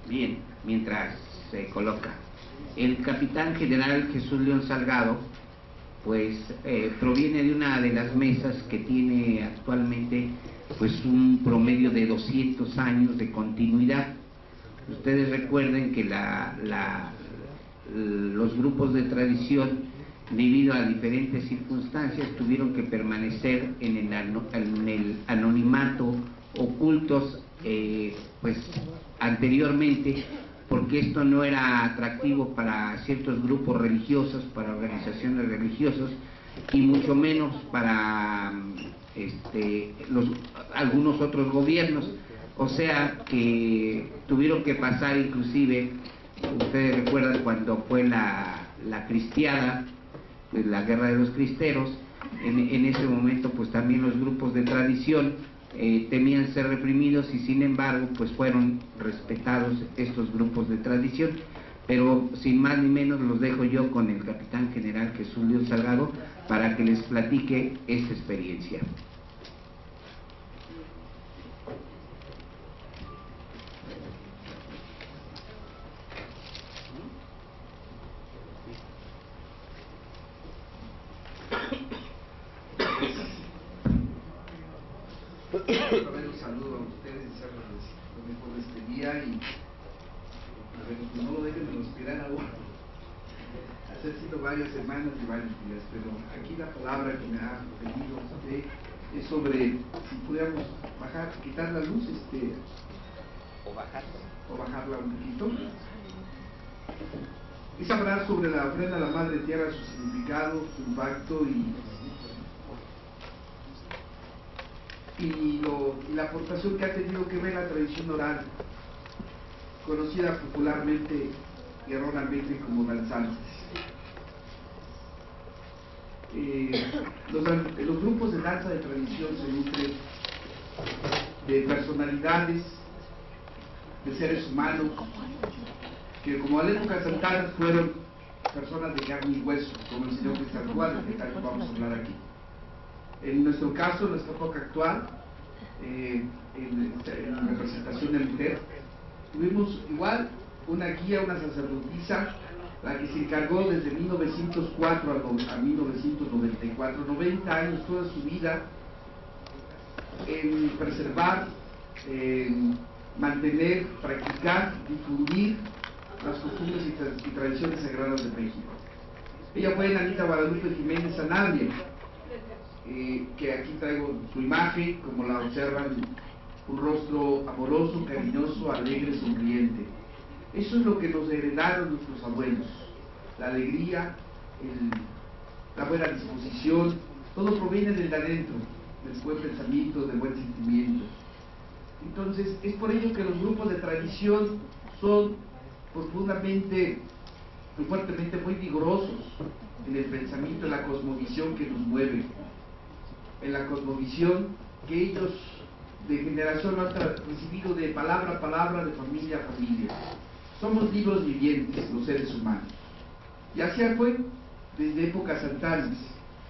Bien, mientras se coloca. El capitán general Jesús León Salgado, pues proviene de una de las mesas que tiene actualmente pues un promedio de 200 años de continuidad. Ustedes recuerden que los grupos de tradición, debido a diferentes circunstancias, tuvieron que permanecer en el anonimato, ocultos pues anteriormente, porque esto no era atractivo para ciertos grupos religiosos, para organizaciones religiosas, y mucho menos para algunos otros gobiernos. O sea que tuvieron que pasar, inclusive, ustedes recuerdan cuando fue la cristiada, pues la guerra de los cristeros, en ese momento pues también los grupos de tradición temían ser reprimidos, y sin embargo pues fueron respetados estos grupos de tradición. Pero sin más ni menos los dejo yo con el capitán general Jesús León Salgado para que les platique esta experiencia. Un saludo a ustedes, desearles lo mejor de este día, y pues no lo dejen de hospital ahora. Ha sido varias semanas y varios días, pero aquí la palabra que me ha pedido usted es sobre si pudiéramos bajar, quitar la luz, o bajarla un poquito. Es hablar sobre la ofrenda a la Madre Tierra, su significado, su impacto y la aportación que ha tenido que ver la tradición oral, conocida popularmente y erróneamente como danzantes. Los grupos de danza de tradición se nutren de personalidades, de seres humanos, que como a la época santanas fueron personas de carne y hueso, como el señor Cristian Juárez, de tal que vamos a hablar aquí. En nuestro caso, en nuestra época actual, en representación de mujer, tuvimos igual una guía, una sacerdotisa, la que se encargó desde 1904 a 1994, 90 años, toda su vida, en preservar, mantener, practicar, difundir las costumbres y tradiciones sagradas de México. Ella fue Anita Guadalupe Jiménez Sanabria, que aquí traigo su imagen, como la observan, un rostro amoroso, cariñoso, alegre, sonriente. Eso es lo que nos heredaron nuestros abuelos: la alegría, la buena disposición. Todo proviene del de adentro, del buen pensamiento, del buen sentimiento. Entonces, es por ello que los grupos de tradición son profundamente, muy fuertemente, muy vigorosos en el pensamiento, en la cosmovisión que nos mueve, en la cosmovisión que ellos de generación han recibido de palabra a palabra, de familia a familia. Somos libros vivientes los seres humanos, y así fue desde épocas antanas,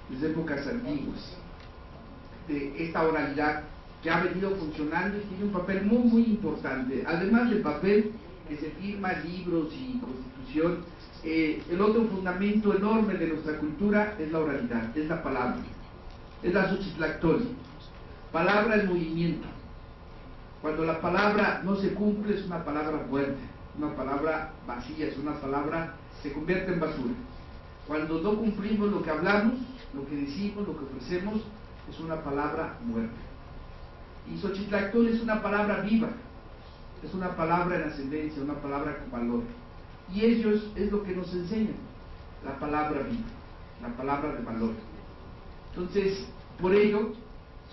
desde épocas antiguas, de esta oralidad que ha venido funcionando y tiene un papel muy muy importante. Además del papel que se firma, libros y constitución, el otro fundamento enorme de nuestra cultura es la oralidad, es la palabra, es la Xochitlactoli. Palabra en movimiento. Cuando la palabra no se cumple, es una palabra muerta, una palabra vacía, es una palabra que se convierte en basura. Cuando no cumplimos lo que hablamos, lo que decimos, lo que ofrecemos, es una palabra muerta. Y Xochitlactoli es una palabra viva, es una palabra en ascendencia, una palabra con valor. Y ellos es lo que nos enseñan, la palabra viva, la palabra de valor. Entonces, por ello,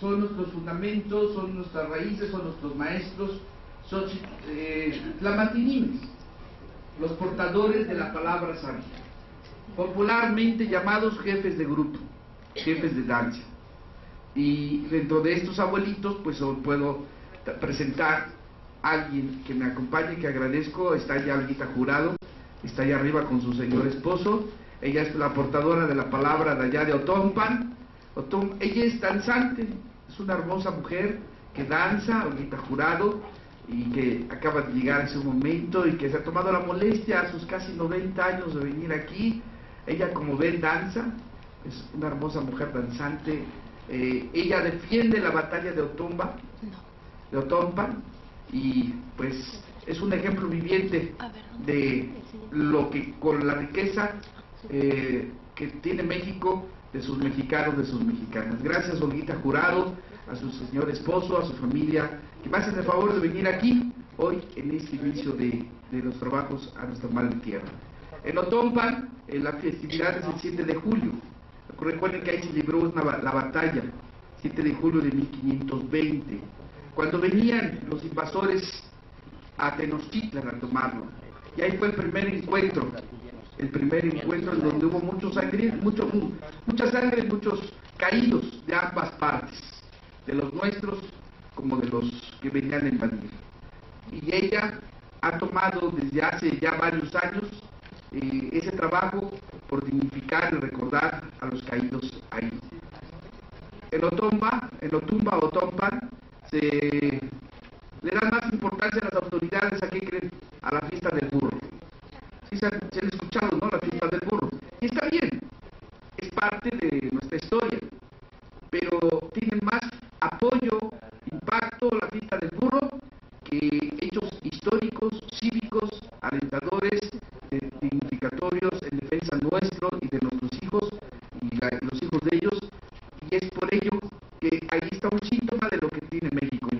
son nuestros fundamentos, son nuestras raíces, son nuestros maestros, son tlamatinimes, los portadores de la palabra sabia, popularmente llamados jefes de grupo, jefes de danza. Y dentro de estos abuelitos, pues puedo presentar a alguien que me acompañe, que agradezco. Está ya Olguita Jurado, está allá arriba con su señor esposo. Ella es la portadora de la palabra de allá de Otompan. Ella es danzante, es una hermosa mujer que danza, Olguita Jurado, y que acaba de llegar a ese momento y que se ha tomado la molestia a sus casi 90 años de venir aquí. Ella, como ven, danza, es una hermosa mujer danzante. Ella defiende la batalla de Otompan, y pues es un ejemplo viviente de lo que, con la riqueza que tiene México, de sus mexicanos, de sus mexicanas. Gracias, Olguita Jurado, a su señor esposo, a su familia, que me hacen el favor de venir aquí hoy en este inicio de los trabajos a nuestra madre tierra. En Otompan, la festividad es el 7 de julio. Recuerden que ahí se libró la batalla, 7 de julio de 1520, cuando venían los invasores a Tenochtitlan a tomarlo. Y ahí fue el primer encuentro en donde hubo mucha sangre, muchos caídos de ambas partes, de los nuestros como de los que venían a invadir. Y ella ha tomado desde hace ya varios años ese trabajo por dignificar y recordar a los caídos ahí. En Otompan se le dan más importancia a las autoridades. ¿A qué creen? A la fiesta del burro. Sí se han escuchado, ¿no? La fiesta del burro. Y está bien, es parte de nuestra historia, pero tiene más apoyo, impacto la fiesta del burro que hechos históricos, cívicos, alentadores, dignificatorios en defensa nuestro y de nuestros hijos y los hijos de ellos. Y es por ello que ahí está un síntoma de lo que tiene México y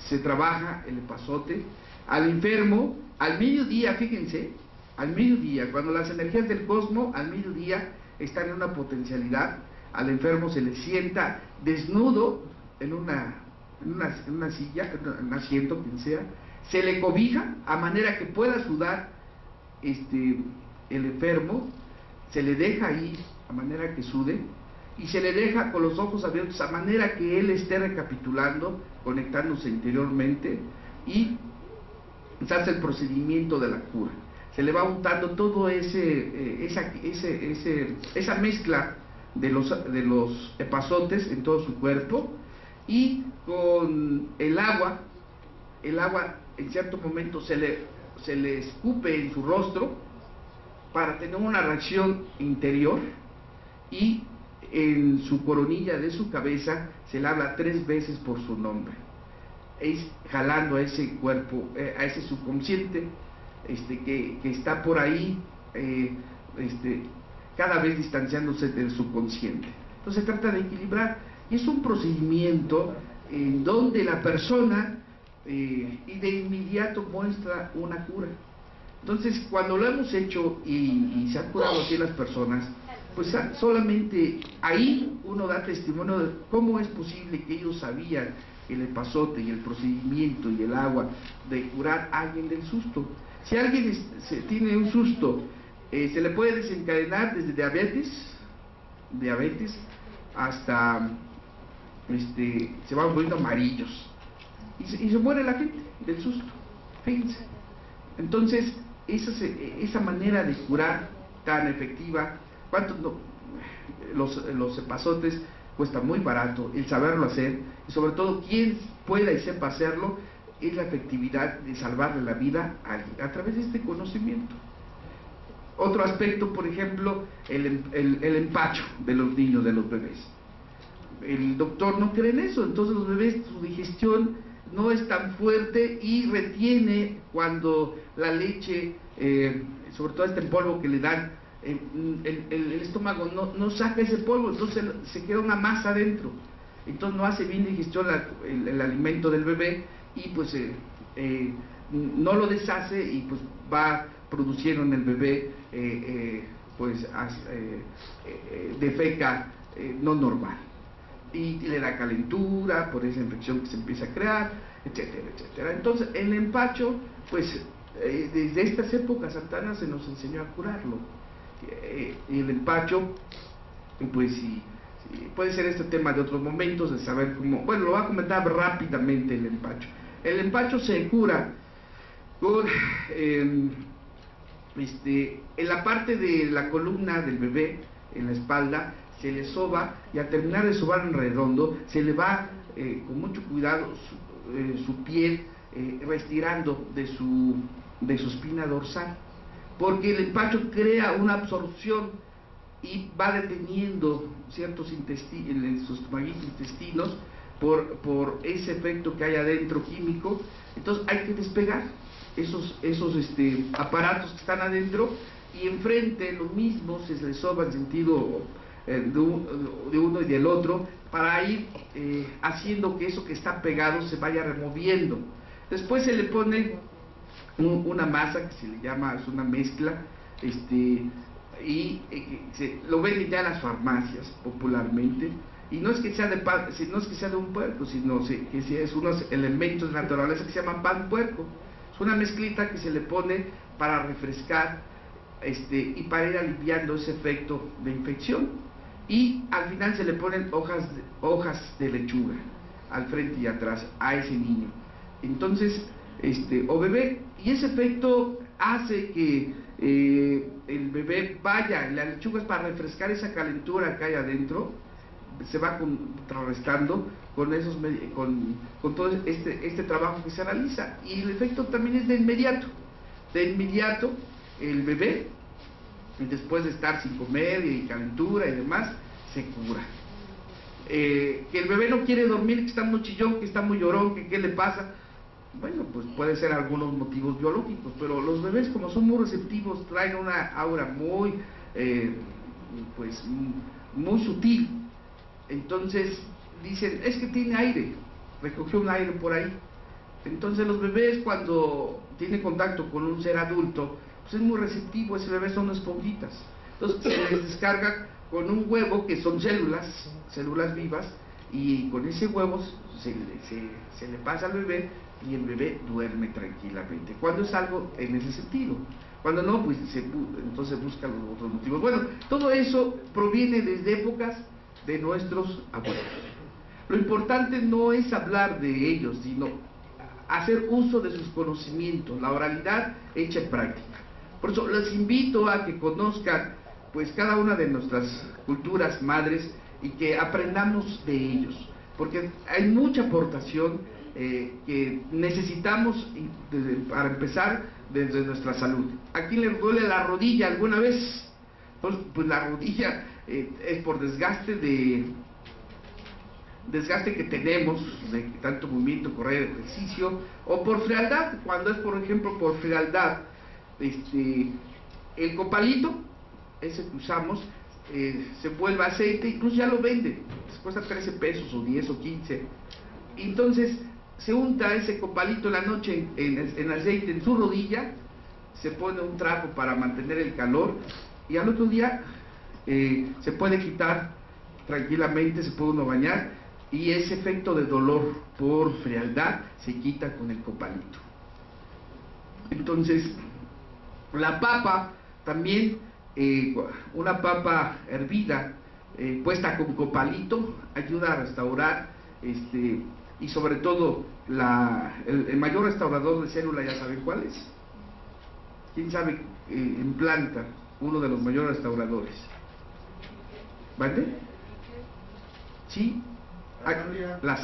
se trabaja el epazote. Al enfermo, al mediodía, fíjense, al mediodía, cuando las energías del cosmos, al mediodía, están en una potencialidad, al enfermo se le sienta desnudo en una silla, en un asiento, quien sea, se le cobija a manera que pueda sudar el enfermo, se le deja ahí a manera que sude, y se le deja con los ojos abiertos a manera que él esté recapitulando, conectándose interiormente, y se hace el procedimiento de la cura. Se le va untando todo esa mezcla de los epazotes en todo su cuerpo, y con el agua en cierto momento se le escupe en su rostro para tener una reacción interior, y en su coronilla de su cabeza se le habla 3 veces por su nombre, jalando a ese cuerpo, a ese subconsciente que está por ahí, cada vez distanciándose del subconsciente. Entonces se trata de equilibrar, y es un procedimiento en donde la persona y de inmediato muestra una cura. Entonces, cuando lo hemos hecho y se han curado así las personas, pues solamente ahí uno da testimonio de cómo es posible que ellos sabían el epazote y el procedimiento y el agua de curar a alguien del susto. Si alguien tiene un susto, se le puede desencadenar desde diabetes hasta se van poniendo amarillos y se muere la gente del susto, fíjense. Entonces esa manera de curar tan efectiva, los epazotes cuesta muy barato el saberlo hacer, y sobre todo quien pueda y sepa hacerlo, es la efectividad de salvarle la vida a alguien a través de este conocimiento. Otro aspecto, por ejemplo, el empacho de los niños, de los bebés. El doctor no cree en eso, entonces los bebés, su digestión no es tan fuerte y retiene cuando la leche, sobre todo en polvo que le dan, el estómago no saca ese polvo, entonces se queda una masa adentro, entonces no hace bien digestión el alimento del bebé, y pues no lo deshace, y pues va produciendo en el bebé defeca no normal, y le da calentura por esa infección que se empieza a crear, etcétera, etcétera. Entonces el empacho, pues desde estas épocas Santana se nos enseñó a curarlo. El empacho, pues sí, puede ser este tema de otros momentos, de saber cómo, bueno, lo voy a comentar rápidamente. El empacho se cura con en la parte de la columna del bebé, en la espalda, se le soba, y al terminar de sobar en redondo, se le va con mucho cuidado su piel, retirando de su espina dorsal, porque el empacho crea una absorción y va deteniendo ciertos intestinos por ese efecto que hay adentro químico. Entonces hay que despegar esos aparatos que están adentro, y enfrente lo mismo se le soba en sentido de uno y del otro, para ir haciendo que eso que está pegado se vaya removiendo. Después se le pone una masa que se le llama, es una mezcla, lo venden ya en las farmacias popularmente, y no es que sea de un puerco, sino que es unos elementos de naturaleza que se llaman pan puerco. Es una mezclita que se le pone para refrescar y para ir aliviando ese efecto de infección, y al final se le ponen hojas de lechuga al frente y atrás a ese niño, entonces o bebé, y ese efecto hace que el bebé vaya, la lechuga es para refrescar esa calentura que hay adentro, se va contrarrestando con todo este trabajo que se realiza, y el efecto también es de inmediato el bebé, y después de estar sin comer y calentura y demás, se cura. Que el bebé no quiere dormir, que está muy chillón, que está muy llorón, que qué le pasa, bueno, pues puede ser algunos motivos biológicos, pero los bebés, como son muy receptivos, traen una aura muy sutil. Entonces dicen, es que tiene aire, recogió un aire por ahí, Entonces los bebés, cuando tienen contacto con un ser adulto, pues es muy receptivo. Ese bebé son esponjitas. Entonces se les descarga con un huevo, que son células vivas, y con ese huevo se le pasa al bebé y el bebé duerme tranquilamente, cuando es algo en ese sentido. Cuando no, pues entonces buscan los otros motivos. Bueno, todo eso proviene desde épocas de nuestros abuelos. Lo importante no es hablar de ellos, sino hacer uso de sus conocimientos, la oralidad hecha en práctica. Por eso les invito a que conozcan pues cada una de nuestras culturas madres y que aprendamos de ellos, porque hay mucha aportación que necesitamos para empezar desde nuestra salud. ¿A quién le duele la rodilla alguna vez? Pues la rodilla es por desgaste que tenemos de tanto movimiento, correr, ejercicio, o por frialdad. Cuando es, por ejemplo, por frialdad, el copalito, ese que usamos, se vuelve aceite, incluso ya lo venden, cuesta 13 pesos o 10 o 15. Entonces se unta ese copalito en la noche en aceite en su rodilla, se pone un trapo para mantener el calor y al otro día se puede quitar tranquilamente, se puede uno bañar y ese efecto de dolor por frialdad se quita con el copalito. Entonces la papa también, una papa hervida puesta con copalito ayuda a restaurar, y sobre todo el mayor restaurador de célula, ¿ya saben cuál es? ¿Quién sabe en planta uno de los mayores restauradores? ¿Vale? ¿Sí? La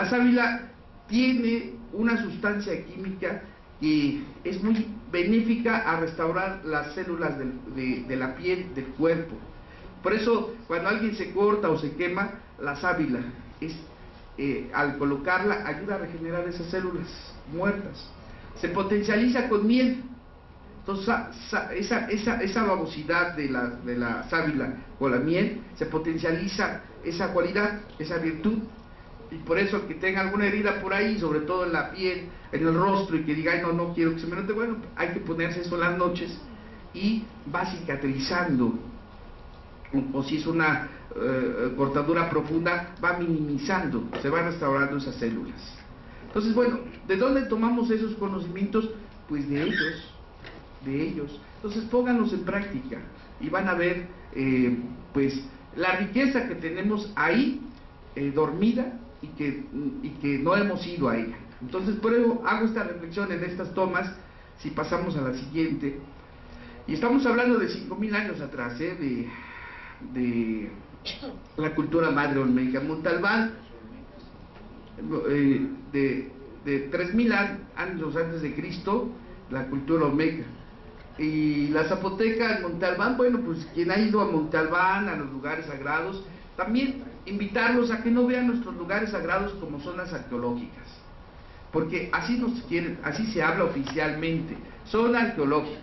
sábila tiene una sustancia química que es muy benéfica a restaurar las células de la piel del cuerpo. Por eso cuando alguien se corta o se quema, la sábila al colocarla ayuda a regenerar esas células muertas. Se potencializa con miel. Entonces esa babosidad de la sábila con la miel, se potencializa esa cualidad, esa virtud. Y por eso que tenga alguna herida por ahí, sobre todo en la piel, en el rostro, y que diga, ay, no quiero que se me note, bueno, hay que ponerse eso en las noches y va cicatrizando. O si es una cortadura profunda, va minimizando, se van restaurando esas células. Entonces, bueno, ¿de dónde tomamos esos conocimientos? Pues de ellos. Entonces pónganlos en práctica y van a ver pues la riqueza que tenemos ahí dormida y que no hemos ido a ella. Entonces por eso hago esta reflexión en estas tomas. Si pasamos a la siguiente, y estamos hablando de 5,000 años atrás, de la cultura madre olmeca. Montalbán, de 3,000 años antes de Cristo, la cultura olmeca. Y la zapoteca en Montalbán, bueno, pues quien ha ido a Montalbán, a los lugares sagrados, también invitarlos a que no vean nuestros lugares sagrados como zonas arqueológicas, porque así se habla oficialmente, zona arqueológica,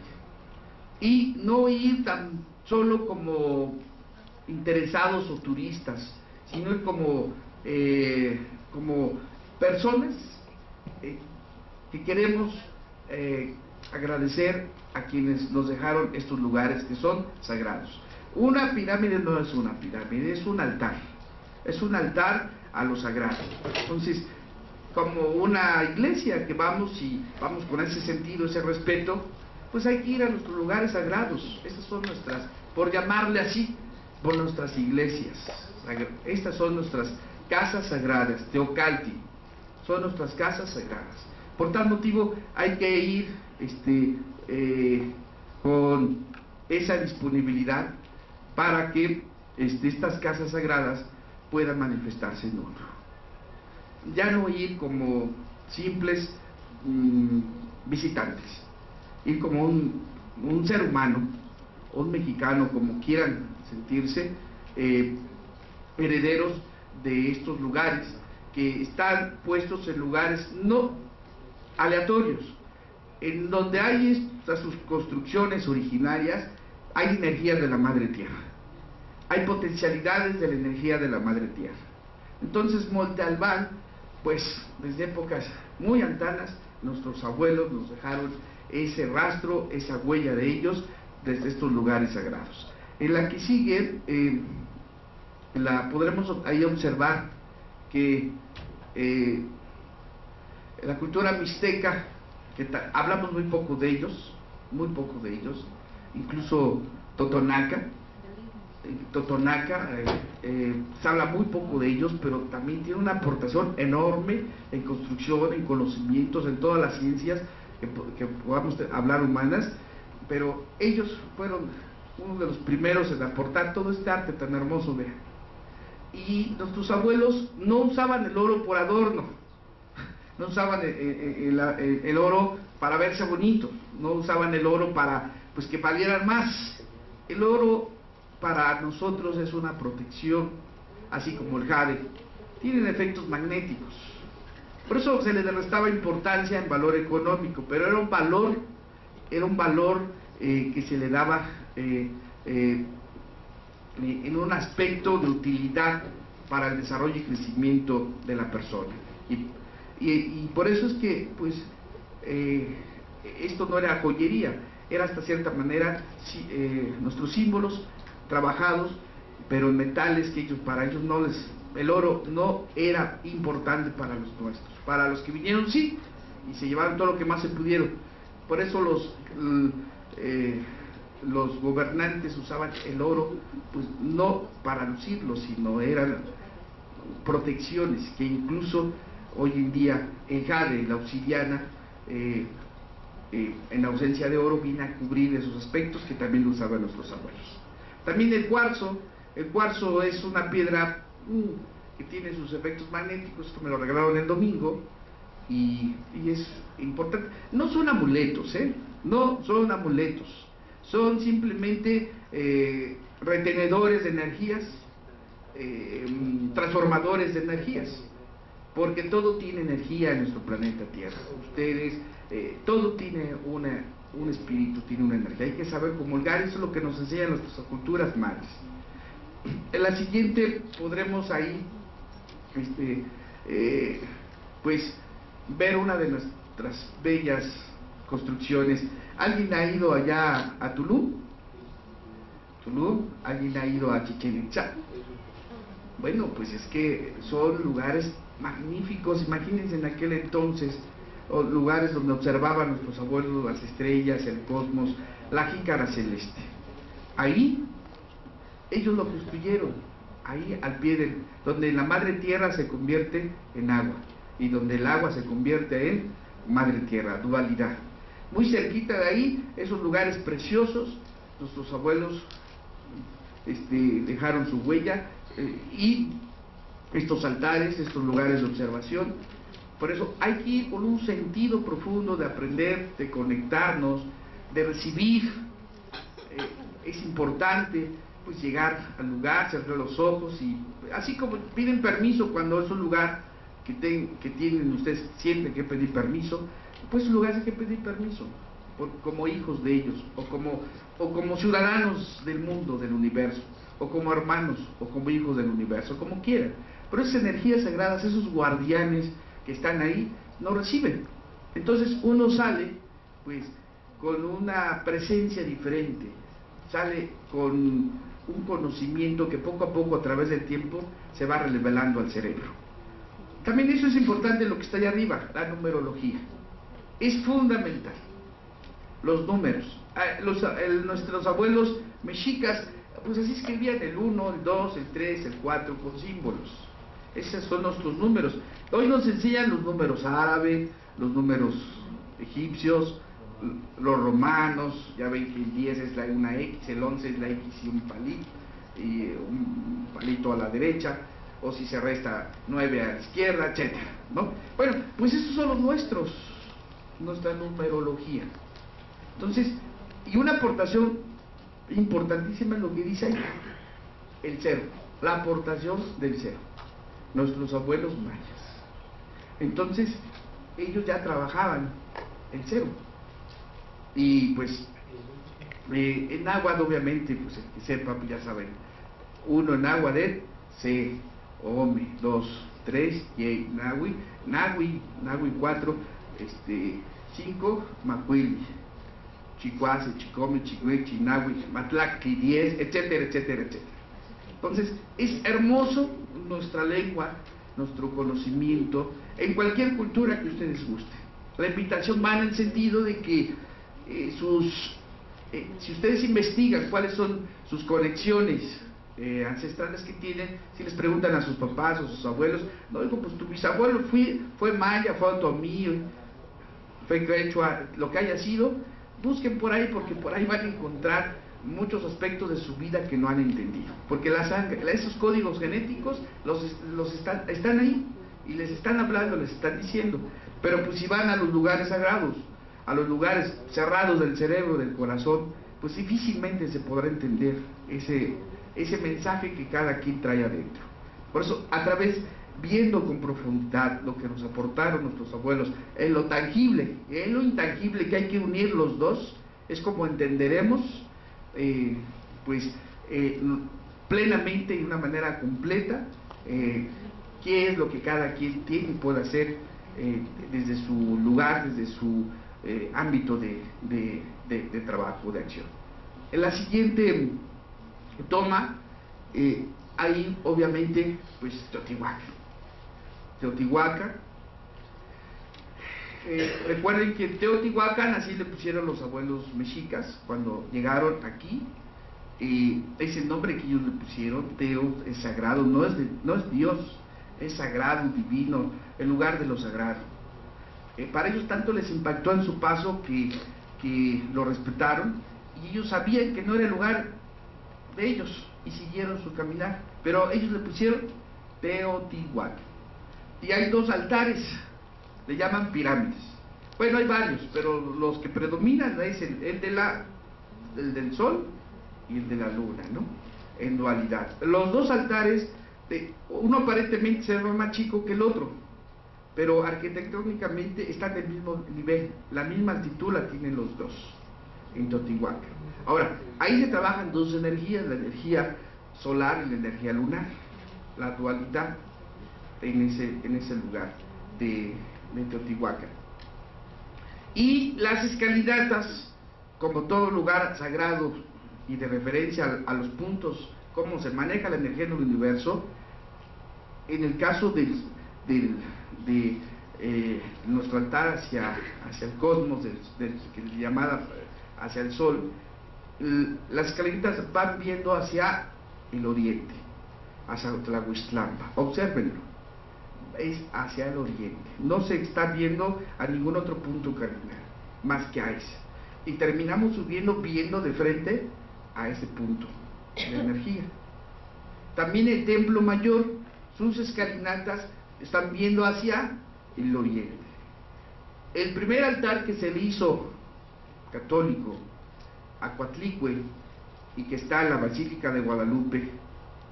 y no ir tan solo como interesados o turistas, sino como personas que queremos agradecer a quienes nos dejaron estos lugares que son sagrados. Una pirámide no es una pirámide, es un altar a lo sagrado. Entonces, como una iglesia que vamos con ese sentido, ese respeto, pues hay que ir a nuestros lugares sagrados. Estas son nuestras, por llamarle así, por nuestras iglesias. Estas son nuestras casas sagradas, Teocalli, son nuestras casas sagradas. Por tal motivo hay que ir con esa disponibilidad para que estas casas sagradas puedan manifestarse en otro. Ya no ir como simples visitantes, ir como un ser humano, un mexicano, como quieran sentirse, herederos de estos lugares, que están puestos en lugares no aleatorios, en donde hay sus construcciones originarias, hay energías de la madre tierra, hay potencialidades de la energía de la madre tierra. Entonces Monte Albán, pues desde épocas muy antanas, nuestros abuelos nos dejaron ese rastro, esa huella de ellos desde estos lugares sagrados. En la que sigue, podremos ahí observar que la cultura mixteca, que hablamos muy poco de ellos, incluso Totonaca, se habla muy poco de ellos, pero también tiene una aportación enorme en construcción, en conocimientos, en todas las ciencias que podamos hablar humanas, pero ellos fueron uno de los primeros en aportar todo este arte tan hermoso, vean. Y nuestros abuelos no usaban el oro por adorno, no usaban el oro para verse bonito, no usaban el oro para pues que valieran más. El oro para nosotros es una protección, así como el jade, tienen efectos magnéticos. Por eso se le restaba importancia en valor económico, pero era un valor que se le daba en un aspecto de utilidad para el desarrollo y crecimiento de la persona. Y por eso es que pues esto no era joyería, era hasta cierta manera nuestros símbolos trabajados, pero en metales que para ellos el oro no era importante para los nuestros. Para los que vinieron sí, y se llevaron todo lo que más se pudieron. Por eso los gobernantes usaban el oro, pues no para lucirlo, sino eran protecciones que incluso hoy en día el jade, la obsidiana, en ausencia de oro, viene a cubrir esos aspectos que también usaban nuestros abuelos. También el cuarzo es una piedra que tiene sus efectos magnéticos. Esto me lo regalaron el domingo y es importante. No son amuletos, no son amuletos, son simplemente retenedores de energías, transformadores de energías, porque todo tiene energía en nuestro planeta Tierra. Ustedes, todo tiene un espíritu, tiene una energía. Hay que saber comulgar, eso es lo que nos enseñan nuestras culturas madres. En la siguiente podremos ahí pues ver una de nuestras bellas construcciones. ¿Alguien ha ido allá a Tulum? ¿Alguien ha ido a Chichén Itzá? Bueno, pues es que son lugares magníficos. Imagínense en aquel entonces, lugares donde observaban nuestros abuelos las estrellas, el cosmos, la jícara celeste. Ahí ellos lo construyeron, ahí al pie donde la madre tierra se convierte en agua y donde el agua se convierte en madre tierra, dualidad. Muy cerquita de ahí, esos lugares preciosos, nuestros abuelos dejaron su huella, y estos altares, estos lugares de observación. Por eso hay que ir con un sentido profundo de aprender, de conectarnos, de recibir. Es importante pues llegar al lugar, cerrar los ojos, y así como piden permiso cuando es un lugar que tienen, ustedes sienten que pedir permiso, pues un lugar hay que pedir permiso como hijos de ellos, o como ciudadanos del mundo, del universo, o como hermanos, o como hijos del universo, como quieran. Pero esas energías sagradas, esos guardianes que están ahí, no reciben. Entonces uno sale pues con una presencia diferente, sale con un conocimiento que poco a poco, a través del tiempo, se va revelando al cerebro. También eso es importante, lo que está allá arriba, la numerología. Es fundamental. Los números. Nuestros abuelos mexicas, pues así escribían el 1, el 2, el 3, el 4, con símbolos. Esos son nuestros números. Hoy nos enseñan los números árabes, los números egipcios, los romanos. Ya ven que el 10 es una X, el 11 es la X y un palito a la derecha, o si se resta 9 a la izquierda, etcétera, ¿no? Bueno, pues esos son los nuestros, nuestra numerología. Entonces, y una aportación importantísima es lo que dice ahí, el cero, la aportación del cero, nuestros abuelos mayas. Entonces, ellos ya trabajaban el cero. Y pues, en náhuatl, obviamente, pues el que sepa, pues ya saben, uno en náhuatl, C, Ome, 2, 3, Yey, Nahui, 4, 5, Macuili, Chicuase, Chicome, Chigüe, Chinahui, Matlacli, 10, etcétera, etcétera, etcétera. Entonces, es hermoso nuestra lengua, nuestro conocimiento, en cualquier cultura que ustedes gusten. La invitación va en el sentido de que si ustedes investigan cuáles son sus conexiones ancestrales que tienen, si les preguntan a sus papás o sus abuelos, no digo, pues tu bisabuelo fue maya, fue otomí, fue quechua, lo que haya sido, busquen por ahí, porque por ahí van a encontrar muchos aspectos de su vida que no han entendido, porque la sangre, esos códigos genéticos están ahí y les están hablando, les están diciendo. Pero pues si van a los lugares sagrados, a los lugares cerrados del cerebro, del corazón, pues difícilmente se podrá entender ese mensaje que cada quien trae adentro. Por eso, a través, viendo con profundidad lo que nos aportaron nuestros abuelos, en lo tangible, en lo intangible, que hay que unir los dos, es como entenderemos plenamente y de una manera completa qué es lo que cada quien tiene y puede hacer desde su lugar, desde su ámbito de trabajo, de acción. En la siguiente toma hay obviamente pues Teotihuacán. Recuerden que Teotihuacán así le pusieron los abuelos mexicas cuando llegaron aquí. Es el nombre que ellos le pusieron. Teo es sagrado, no es Dios, es sagrado, divino, el lugar de lo sagrado. Para ellos tanto les impactó en su paso que lo respetaron, y ellos sabían que no era el lugar de ellos y siguieron su caminar, pero ellos le pusieron Teotihuacán. Y hay dos altares, le llaman pirámides. Bueno, hay varios, pero los que predominan es el del sol y el de la luna, ¿no? En dualidad. Los dos altares, uno aparentemente se ve más chico que el otro, pero arquitectónicamente están del mismo nivel, la misma altitud la tienen los dos en Teotihuacán. Ahora, ahí se trabajan dos energías, la energía solar y la energía lunar, la dualidad en ese lugar de Teotihuacán. Y las escalinatas, como todo lugar sagrado y de referencia a los puntos, cómo se maneja la energía en el universo, en el caso de nuestro altar hacia el cosmos, llamada hacia el sol, las escalinitas van viendo hacia el oriente, hacia Tlahuistlampa. Obsérvenlo, es hacia el oriente, no se está viendo a ningún otro punto cardinal más que a ese, y terminamos subiendo viendo de frente a ese punto de energía. También el templo mayor, sus escalinatas están viendo hacia el oriente. El primer altar que se le hizo católico a Coatlicue, y que está en la Basílica de Guadalupe,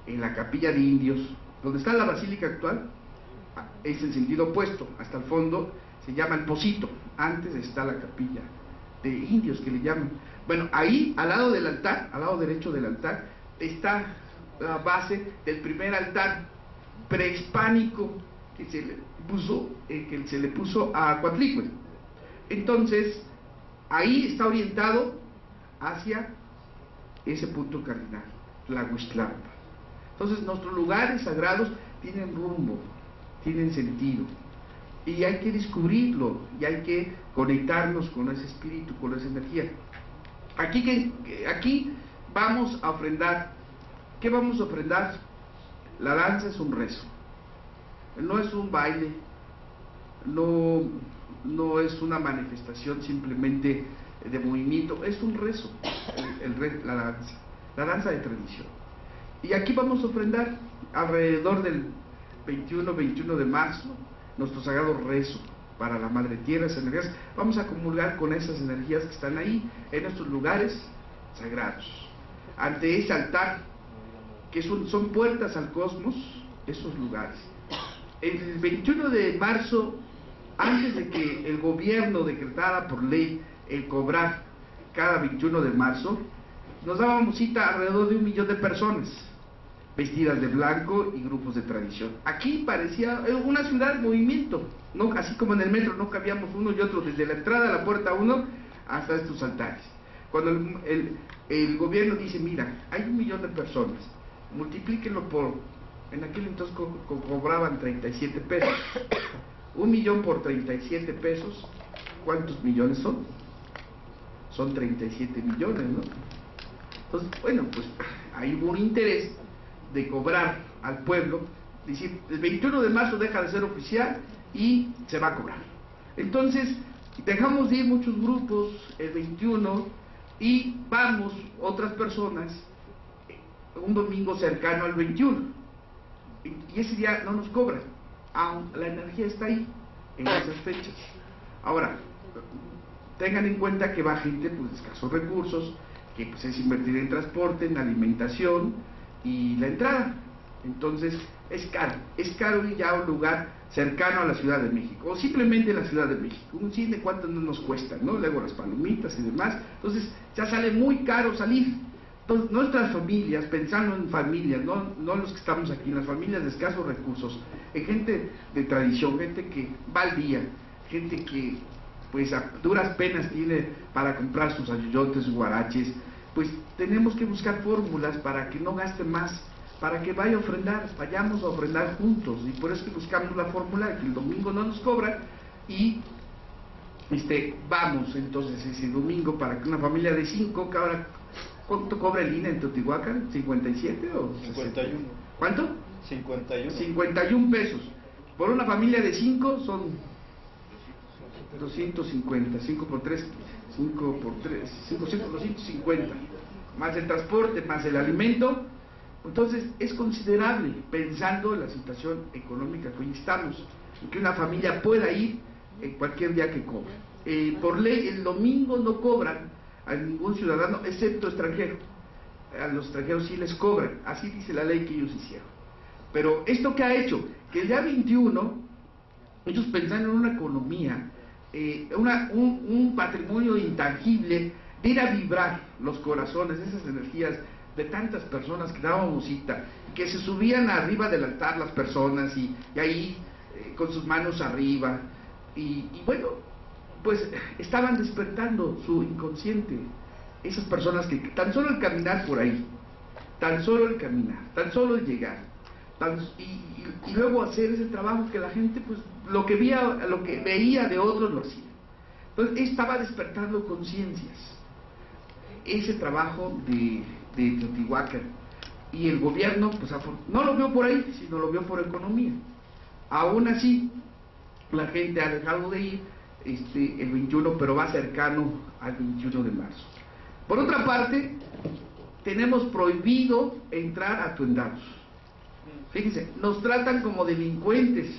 en la capilla de indios, donde está la basílica actual, es en sentido opuesto, hasta el fondo se llama el Pocito, antes está la capilla de indios que le llaman. Bueno, ahí al lado del altar, al lado derecho del altar, está la base del primer altar prehispánico que se le puso a Coatlicue. Entonces, ahí está orientado hacia ese punto cardinal, Tlahuistlampa. Entonces, nuestros lugares sagrados tienen rumbo, tienen sentido, y hay que descubrirlo, y hay que conectarnos con ese espíritu, con esa energía. Aquí vamos a ofrendar. ¿Qué vamos a ofrendar? La danza es un rezo, no es un baile, no es una manifestación simplemente de movimiento, es un rezo, la danza de tradición. Y aquí vamos a ofrendar alrededor del 21 de marzo nuestro sagrado rezo para la Madre Tierra, esas energías. Vamos a comulgar con esas energías que están ahí en nuestros lugares sagrados, ante ese altar que son puertas al cosmos, esos lugares. El 21 de marzo, antes de que el gobierno decretara por ley el cobrar cada 21 de marzo, nos dábamos cita alrededor de 1 millón de personas vestidas de blanco y grupos de tradición. Aquí parecía una ciudad en movimiento, ¿no? Así como en el metro no cabíamos uno y otro, desde la entrada a la puerta 1 hasta estos altares. Cuando el gobierno dice, mira, hay 1 millón de personas, multiplíquenlo por, en aquel entonces cobraban 37 pesos, 1 millón por 37 pesos, ¿cuántos millones son? Son 37 millones, ¿no? Entonces, bueno, pues hay un interés de cobrar al pueblo, decir, el 21 de marzo deja de ser oficial y se va a cobrar. Entonces, dejamos de ir muchos grupos el 21 y vamos otras personas un domingo cercano al 21 y ese día no nos cobran, aunque la energía está ahí en esas fechas. Ahora, tengan en cuenta que va gente pues, de escasos recursos, que pues, es invertir en transporte, en alimentación y la entrada. Entonces es caro ir ya a un lugar cercano a la Ciudad de México, o simplemente la Ciudad de México. Un cine, ¿cuánto no nos cuesta, no? Luego las palomitas y demás. Entonces ya sale muy caro salir. Entonces nuestras familias, pensando en familias, no los que estamos aquí, en las familias de escasos recursos, en gente de tradición, gente que va al día, gente que pues a duras penas tiene para comprar sus ayoyotes, sus guaraches, pues tenemos que buscar fórmulas para que no gaste más, para que vaya a ofrendar, vayamos a ofrendar juntos, y por eso que buscamos la fórmula de que el domingo no nos cobran, y vamos entonces ese domingo para que una familia de 5, que ahora, ¿cuánto cobra el INE en Teotihuacán? ¿57 o 51? ¿Cuánto? 51. 51 pesos. Por una familia de 5 son 250, 5 por 3, 250, más el transporte, más el alimento. Entonces es considerable, pensando en la situación económica que hoy estamos, y que una familia pueda ir en cualquier día que cobre. Por ley el domingo no cobran a ningún ciudadano excepto extranjero. A los extranjeros sí les cobran, así dice la ley que ellos hicieron. Pero esto que ha hecho que el día 21 ellos pensaron en una economía, un patrimonio intangible, de ir a vibrar los corazones, esas energías de tantas personas que dábamos cita, que se subían arriba del altar las personas y ahí con sus manos arriba y bueno, pues estaban despertando su inconsciente, esas personas que tan solo el caminar por ahí, tan solo el caminar, tan solo el llegar, y luego hacer ese trabajo que la gente pues lo que veía de otros lo hacía. Entonces estaba despertando conciencias, ese trabajo de Teotihuacán, y el gobierno pues no lo vio por ahí, sino lo vio por economía. Aún así la gente ha dejado de ir el 21, pero va cercano al 21 de marzo. Por otra parte, tenemos prohibido entrar a atuendados. Fíjense, nos tratan como delincuentes.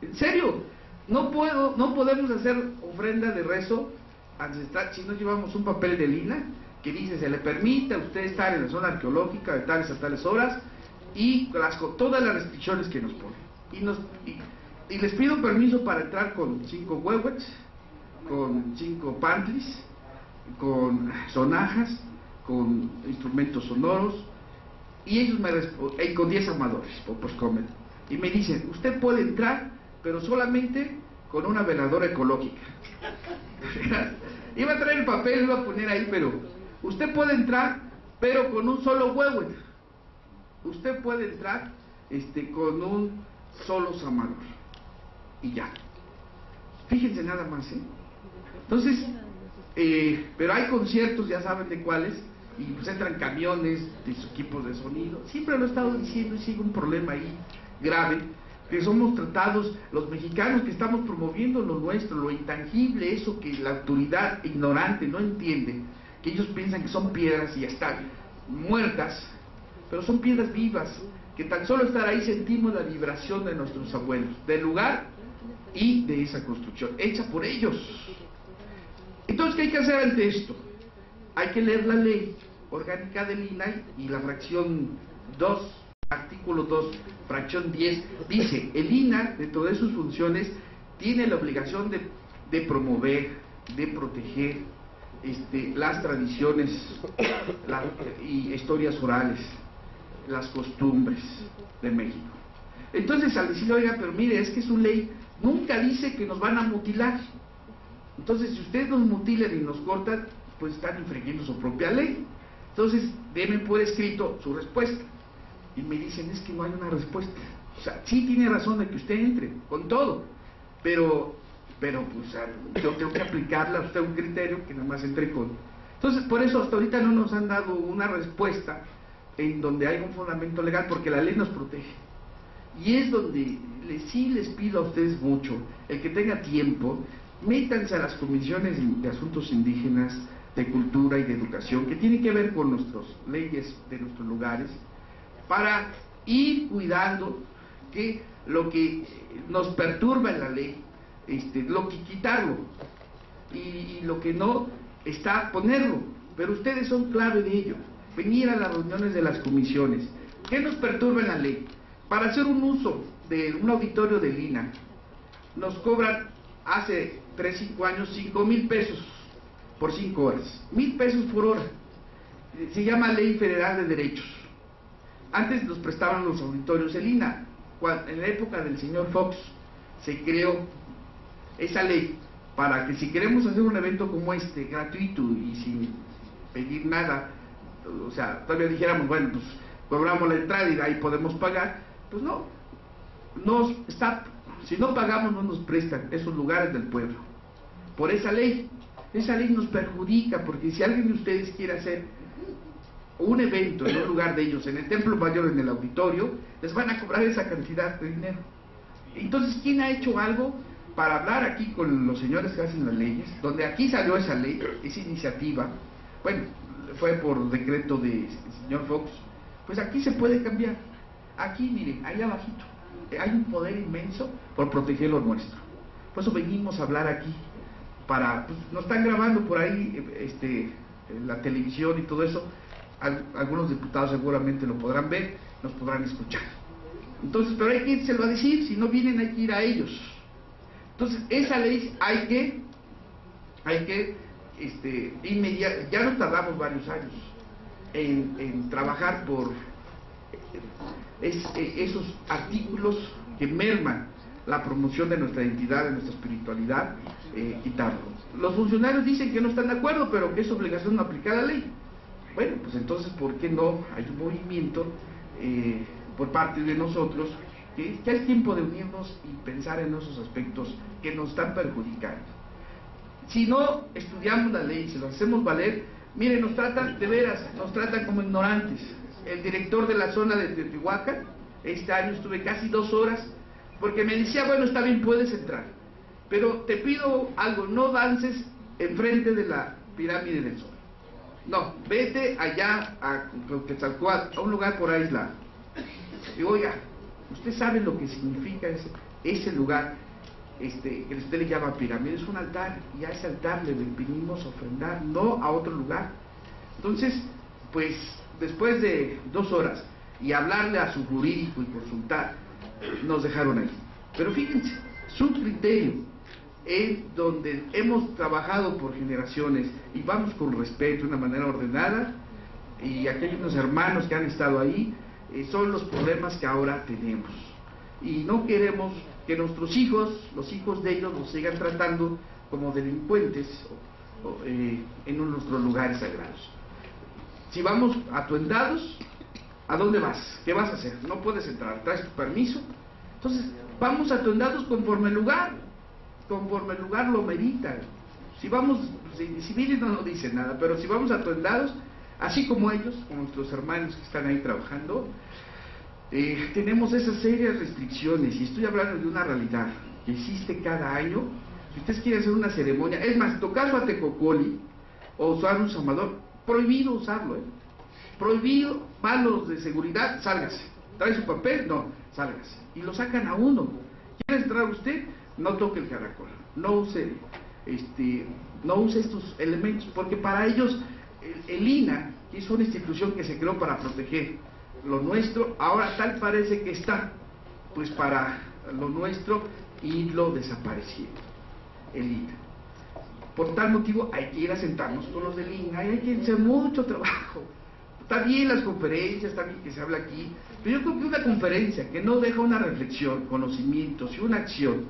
En serio, no podemos hacer ofrenda de rezo ancestral si no llevamos un papel de lina que dice se le permite a usted estar en la zona arqueológica de tales a tales horas y con todas las restricciones que nos ponen. Y les pido permiso para entrar con 5 huehuets, con 5 pantlis, con sonajas, con instrumentos sonoros, y ellos con 10 amadores, pues comen. Y me dicen, usted puede entrar, pero solamente con una veladora ecológica. Iba a traer el papel, lo iba a poner ahí, pero usted puede entrar, pero con un solo huehuet. Usted puede entrar con un solo samador. Y ya. Fíjense nada más, ¿eh? Entonces, pero hay conciertos, ya saben de cuáles, y pues entran camiones de sus equipos de sonido. Siempre lo he estado diciendo y sigue un problema ahí grave, que somos tratados, los mexicanos que estamos promoviendo lo nuestro, lo intangible, eso que la autoridad ignorante no entiende, que ellos piensan que son piedras y ya están muertas, pero son piedras vivas, que tan solo estar ahí sentimos la vibración de nuestros abuelos, del lugar y de esa construcción, hecha por ellos. Entonces, ¿qué hay que hacer ante esto? Hay que leer la ley orgánica del INAI y la fracción 2, artículo 2, fracción 10, dice, el INAI, dentro de sus funciones, tiene la obligación de promover, de proteger las tradiciones y historias orales, las costumbres de México. Entonces, al decirle, oiga, pero mire, es que su ley nunca dice que nos van a mutilar. Entonces, si ustedes nos mutilan y nos cortan, pues están infringiendo su propia ley. Entonces, denme por escrito su respuesta. Y me dicen, es que no hay una respuesta. O sea, sí tiene razón de que usted entre, con todo, pero pues yo tengo que aplicarle a usted un criterio que nada más entre con. Entonces, por eso hasta ahorita no nos han dado una respuesta en donde hay un fundamento legal, porque la ley nos protege. Y es donde sí les pido a ustedes mucho, el que tenga tiempo, métanse a las comisiones de asuntos indígenas, de cultura y de educación, que tienen que ver con nuestras leyes de nuestros lugares, para ir cuidando que lo que nos perturba en la ley, lo que quitarlo, y lo que no está ponerlo. Pero ustedes son clave de ello. Venir a las reuniones de las comisiones. ¿Qué nos perturba en la ley? Para hacer un uso de un auditorio de Lina, nos cobran hace 3-5 años 5,000 pesos por 5 horas, 1,000 pesos por hora. Se llama Ley Federal de Derechos. Antes nos prestaban los auditorios de Lina. En la época del señor Fox se creó esa ley para que, si queremos hacer un evento como este, gratuito y sin pedir nada, o sea, todavía dijéramos, bueno, pues cobramos la entrada y de ahí podemos pagar, pues no, si no pagamos no nos prestan esos lugares del pueblo, por esa ley nos perjudica, porque si alguien de ustedes quiere hacer un evento en un lugar de ellos, en el Templo Mayor, en el auditorio, les van a cobrar esa cantidad de dinero. Entonces, ¿quién ha hecho algo para hablar aquí con los señores que hacen las leyes? Donde aquí salió esa ley, esa iniciativa, bueno, fue por decreto del señor Fox, pues aquí se puede cambiar. Aquí, miren, ahí abajito, hay un poder inmenso por proteger lo nuestro. Por eso venimos a hablar aquí, pues, nos están grabando por ahí en la televisión y todo eso. Algunos diputados seguramente lo podrán ver, nos podrán escuchar. Entonces, pero hay que írselo a decir, si no vienen hay que ir a ellos. Entonces, esa ley hay que ya nos tardamos varios años en trabajar por esos artículos que merman la promoción de nuestra identidad, de nuestra espiritualidad, quitarlo. Los funcionarios dicen que no están de acuerdo, pero que es obligación no aplicar la ley. Bueno, pues entonces, ¿por qué no hay un movimiento por parte de nosotros que es tiempo de unirnos y pensar en esos aspectos que nos están perjudicando? Si no estudiamos la ley, si lo hacemos valer, miren, nos tratan de veras, nos tratan como ignorantes. El director de la zona de Teotihuacán, este año estuve casi 2 horas, porque me decía, bueno, está bien, puedes entrar, pero te pido algo, no dances enfrente de la pirámide del Sol. No, vete allá a Quetzalcóatl, a un lugar por aislado. Y oiga, usted sabe lo que significa ese lugar, que usted le llama pirámide, es un altar, y a ese altar le venimos a ofrendar, no a otro lugar. Entonces, pues, después de 2 horas, y hablarle a su jurídico y consultar, nos dejaron ahí. Pero fíjense, su criterio, en donde hemos trabajado por generaciones y vamos con respeto, de una manera ordenada, y aquí hay unos hermanos que han estado ahí, son los problemas que ahora tenemos. Y no queremos que nuestros hijos, los hijos de ellos, nos sigan tratando como delincuentes en nuestros lugares sagrados. Si vamos atuendados, ¿a dónde vas? ¿Qué vas a hacer? No puedes entrar, ¿traes tu permiso? Entonces, vamos atuendados conforme el lugar lo merita. Si vamos, si miren, no nos dicen nada, pero si vamos atuendados, así como ellos, como nuestros hermanos que están ahí trabajando, tenemos esas serias restricciones, y estoy hablando de una realidad que existe cada año. Si ustedes quieren hacer una ceremonia, es más, tocar su atecocoli o usar un samador, prohibido usarlo, prohibido, malos de seguridad, sálgase. ¿Trae su papel? No, sálgase. Y lo sacan a uno. ¿Quiere entrar usted? No toque el caracol, no use estos elementos, porque para ellos el INAH, que es una institución que se creó para proteger lo nuestro, ahora tal parece que está pues para lo nuestro, y lo desapareciendo el INAH. Por tal motivo hay que ir a sentarnos con los del INAH, y hay que hacer mucho trabajo, Está bien las conferencias, está bien que se habla aquí, pero yo creo que una conferencia que no deja una reflexión, conocimientos y una acción,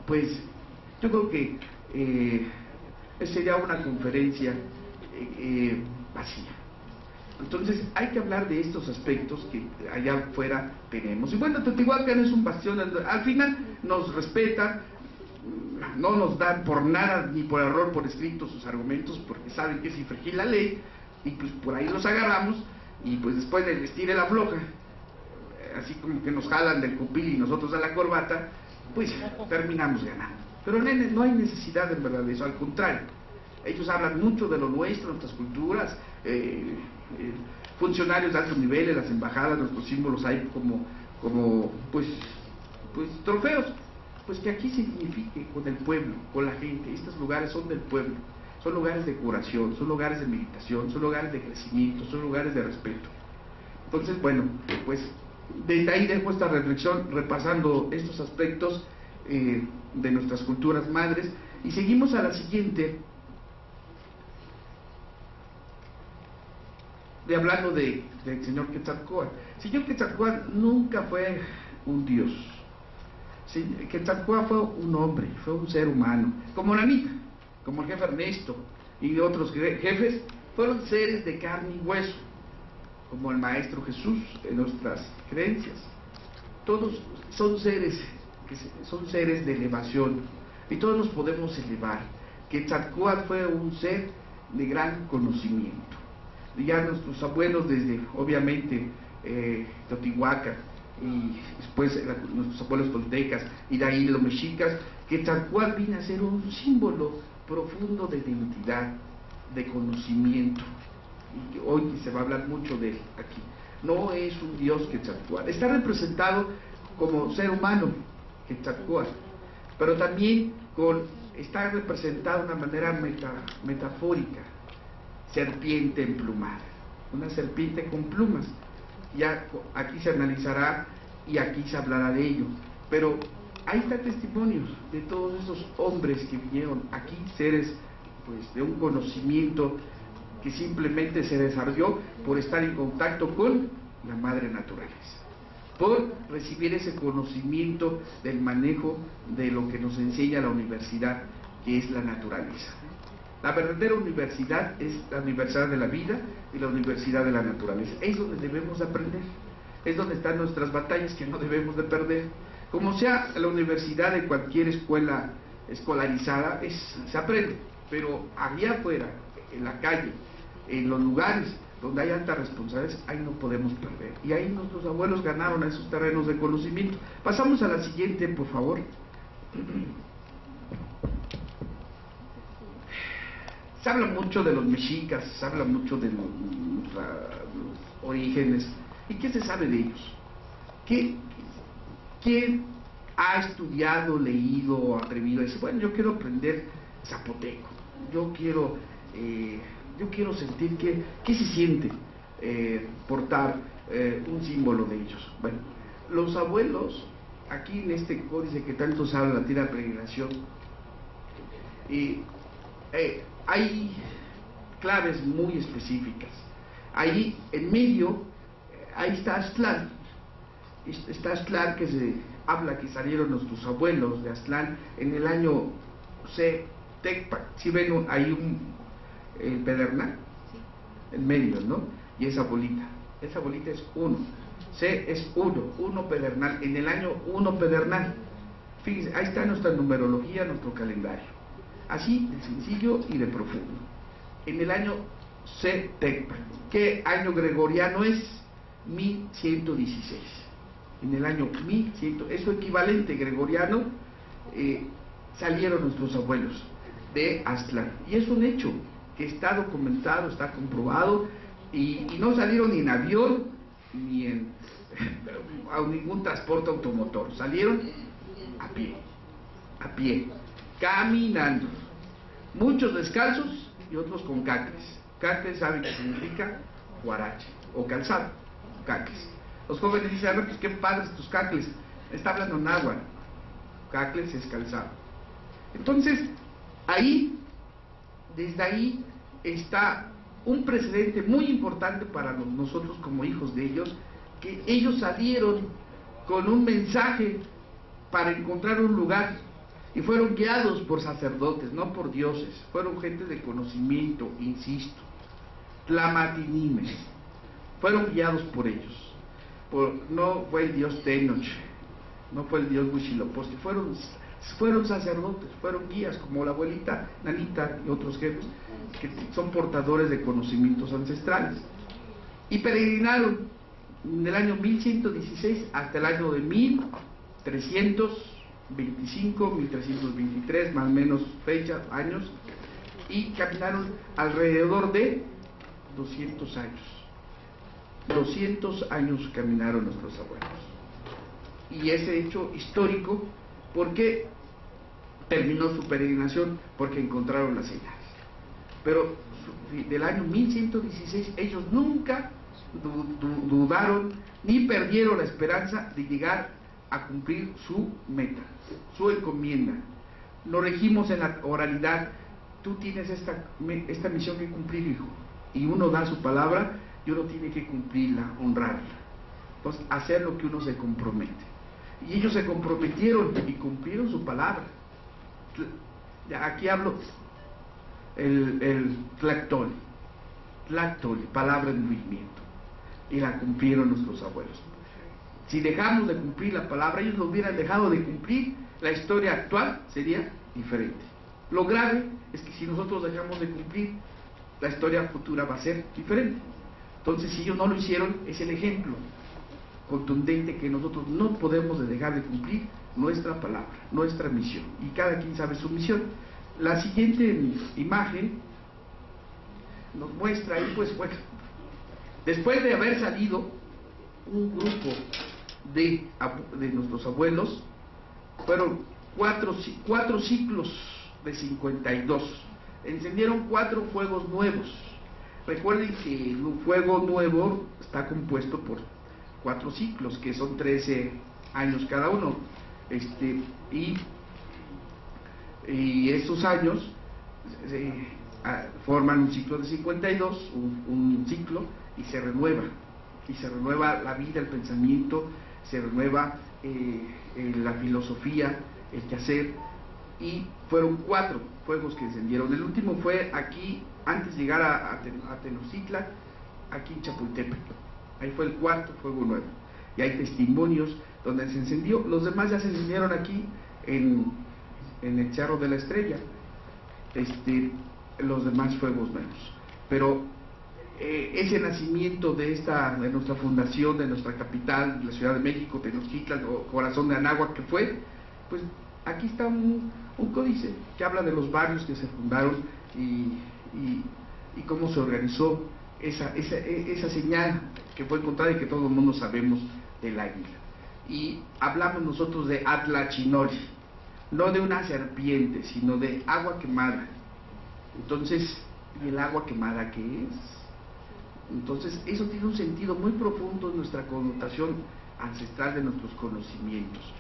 pues yo creo que sería una conferencia vacía. Entonces hay que hablar de estos aspectos que allá afuera tenemos. Y bueno, Teotihuacán es un bastión, al final nos respetan, no nos dan por nada ni por error por escrito sus argumentos, porque saben que es infringir la ley, y pues por ahí los agarramos, y pues después del vestir de la floja, así como que nos jalan del cupil y nosotros a la corbata, pues terminamos ganando. Pero no hay necesidad en verdad de eso, al contrario. Ellos hablan mucho de lo nuestro, nuestras culturas, funcionarios de altos niveles, las embajadas, nuestros símbolos hay como pues trofeos, pues que aquí se signifique con el pueblo, con la gente. Estos lugares son del pueblo, son lugares de curación, son lugares de meditación, son lugares de crecimiento, son lugares de respeto. Entonces, bueno, pues desde ahí dejo esta reflexión repasando estos aspectos de nuestras culturas madres, y seguimos a la siguiente, hablando del señor Quetzalcóatl. El señor Quetzalcóatl nunca fue un dios. Quetzalcóatl fue un hombre, fue un ser humano, como Nanita, como el jefe Ernesto y otros jefes, fueron seres de carne y hueso, como el Maestro Jesús en nuestras creencias. Todos son seres de elevación, y todos nos podemos elevar. Quetzalcóatl fue un ser de gran conocimiento. Ya nuestros abuelos, desde obviamente Teotihuacán, y después nuestros abuelos toltecas, y de ahí los mexicas, Quetzalcóatl vino a ser un símbolo profundo de identidad, de conocimiento, y hoy se va a hablar mucho de él aquí. No es un dios Quetzalcóatl, está representado como ser humano Quetzalcóatl, pero también está representado de una manera metafórica, serpiente emplumada, una serpiente con plumas. Ya aquí se analizará y aquí se hablará de ello, pero ahí están testimonios de todos esos hombres que vinieron aquí, seres pues de un conocimiento que simplemente se desarrolló por estar en contacto con la madre naturaleza, por recibir ese conocimiento del manejo de lo que nos enseña la universidad, que es la naturaleza. La verdadera universidad es la universidad de la vida y la universidad de la naturaleza. Es donde debemos aprender, es donde están nuestras batallas que no debemos de perder. Como sea la universidad de cualquier escuela escolarizada, se aprende, pero allá afuera, en la calle, en los lugares donde hay altas responsabilidades, ahí no podemos perder. Y ahí nuestros abuelos ganaron a esos terrenos de conocimiento. Pasamos a la siguiente, por favor. Se habla mucho de los mexicas, se habla mucho de los orígenes. ¿Y qué se sabe de ellos? ¿Quién ha estudiado, leído, atrevido a decir, bueno, yo quiero aprender zapoteco, yo quiero sentir qué se siente portar un símbolo de ellos? Bueno, los abuelos, aquí en este códice que tanto se habla, la tira de peregrinación, hay claves muy específicas. Ahí en medio, ahí está Aztlán. Está Aztlán, que se habla que salieron nuestros abuelos de Aztlán en el año Tecpac. Si ven ahí un pedernal en medio, ¿no? Y esa bolita es uno. Es uno pedernal, en el año 1 pedernal. Fíjense, ahí está nuestra numerología, nuestro calendario. Así de sencillo y de profundo. En el año Tecpac. ¿Qué año gregoriano es? 1116. En el año 1100, eso equivalente gregoriano, salieron nuestros abuelos de Aztlán. Y es un hecho que está documentado, está comprobado, y no salieron ni en avión, ni en ningún transporte automotor. Salieron a pie, caminando. Muchos descalzos y otros con cacles. Cacles, ¿saben qué significa? Huarache o calzado. Cacles. Los jóvenes dicen, pues qué padres tus cacles. Está hablando náhuatl. Cacles es calzado. Entonces, desde ahí está un precedente muy importante para nosotros como hijos de ellos, que ellos salieron con un mensaje para encontrar un lugar y fueron guiados por sacerdotes, no por dioses, fueron gente de conocimiento, insisto, tlamatinimes, fueron guiados por ellos, no fue el dios Tenoch, no fue el dios Huitzilopochtli, fueron sacerdotes, fueron guías como la abuelita Nanita y otros jefes que son portadores de conocimientos ancestrales, y peregrinaron del año 1116 hasta el año de 1325, 1323, más o menos fecha, años, y caminaron alrededor de 200 años. 200 años caminaron nuestros abuelos. Y ese hecho histórico, ¿por qué terminó su peregrinación? Porque encontraron las señales. Pero del año 1116 ellos nunca dudaron ni perdieron la esperanza de llegar a cumplir su meta, su encomienda. Nos regimos en la oralidad. Tú tienes esta misión que cumplir, hijo, y uno da su palabra y uno tiene que cumplirla, honrarla. Entonces, hacer lo que uno se compromete. Y ellos se comprometieron y cumplieron su palabra. Aquí hablo el tlactoli, palabra en movimiento, y la cumplieron nuestros abuelos. Si dejamos de cumplir la palabra, ellos lo hubieran dejado de cumplir, la historia actual sería diferente. Lo grave es que si nosotros dejamos de cumplir, la historia futura va a ser diferente. Entonces, si ellos no lo hicieron, es el ejemplo contundente que nosotros no podemos dejar de cumplir nuestra palabra, nuestra misión, y cada quien sabe su misión. La siguiente imagen nos muestra ahí, pues, bueno, después de haber salido un grupo de nuestros abuelos, fueron cuatro ciclos de 52, encendieron 4 fuegos nuevos. Recuerden que un fuego nuevo está compuesto por 4 ciclos, que son 13 años cada uno, y estos años forman un ciclo de 52, un ciclo, y se renueva la vida, el pensamiento, se renueva la filosofía, el quehacer, y fueron 4 fuegos que encendieron. El último fue aquí, antes de llegar a Tenochtitlan, aquí en Chapultepec. Ahí fue el 4º fuego nuevo, y hay testimonios donde se encendió. Los demás ya se encendieron aquí en el Cerro de la Estrella, los demás fuegos nuevos. Pero ese nacimiento de nuestra fundación, de nuestra capital, la Ciudad de México, Tenochtitlan, o corazón de Anáhuac que fue, pues aquí está un códice que habla de los barrios que se fundaron y cómo se organizó esa señal que fue encontrada y que todo el mundo sabemos del águila. Y hablamos nosotros de Atlachinori, no de una serpiente, sino de agua quemada. Entonces, ¿y el agua quemada qué es? Entonces, eso tiene un sentido muy profundo en nuestra connotación ancestral de nuestros conocimientos.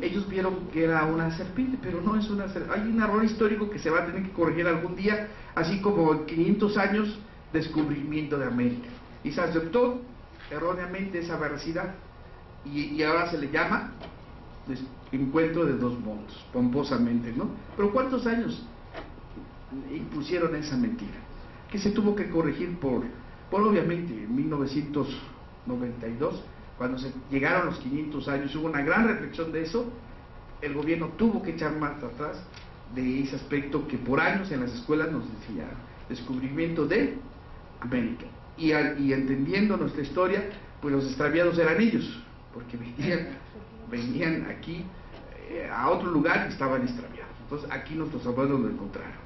Ellos vieron que era una serpiente, pero no es una serpiente. Hay un error histórico que se va a tener que corregir algún día, así como en 500 años descubrimiento de América, y se aceptó erróneamente esa veracidad, y ahora se le llama encuentro de 2 mundos, pomposamente, ¿no? Pero ¿cuántos años impusieron esa mentira? Que se tuvo que corregir por obviamente en 1992, cuando se llegaron los 500 años, hubo una gran reflexión de eso. El gobierno tuvo que echar marcha atrás de ese aspecto que por años en las escuelas nos enseñaron, descubrimiento de América, y entendiendo nuestra historia, pues los extraviados eran ellos, porque venían aquí a otro lugar y estaban extraviados. Entonces aquí nuestros abuelos lo encontraron.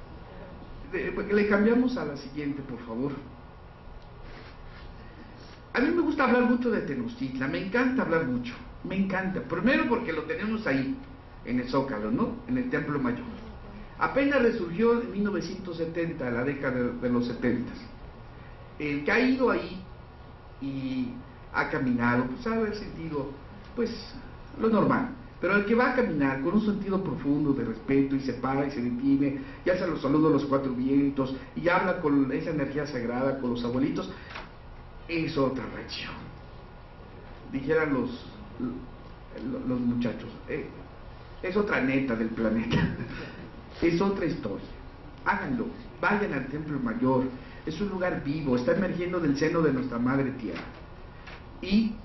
Le cambiamos a la siguiente, por favor. A mí me gusta hablar mucho de Tenochtitlan, me encanta hablar mucho, me encanta. Primero porque lo tenemos ahí, en el Zócalo, ¿no? En el Templo Mayor. Apenas resurgió en 1970, la década de los 70. El que ha ido ahí y ha caminado, pues ha de haber sentido, pues, lo normal. Pero el que va a caminar con un sentido profundo de respeto y se para y se detiene y hace los saludos a los cuatro vientos y habla con esa energía sagrada, con los abuelitos, es otra reacción. Dijeran los muchachos, es otra neta del planeta, es otra historia. Háganlo, vayan al Templo Mayor, es un lugar vivo, está emergiendo del seno de nuestra Madre Tierra. Y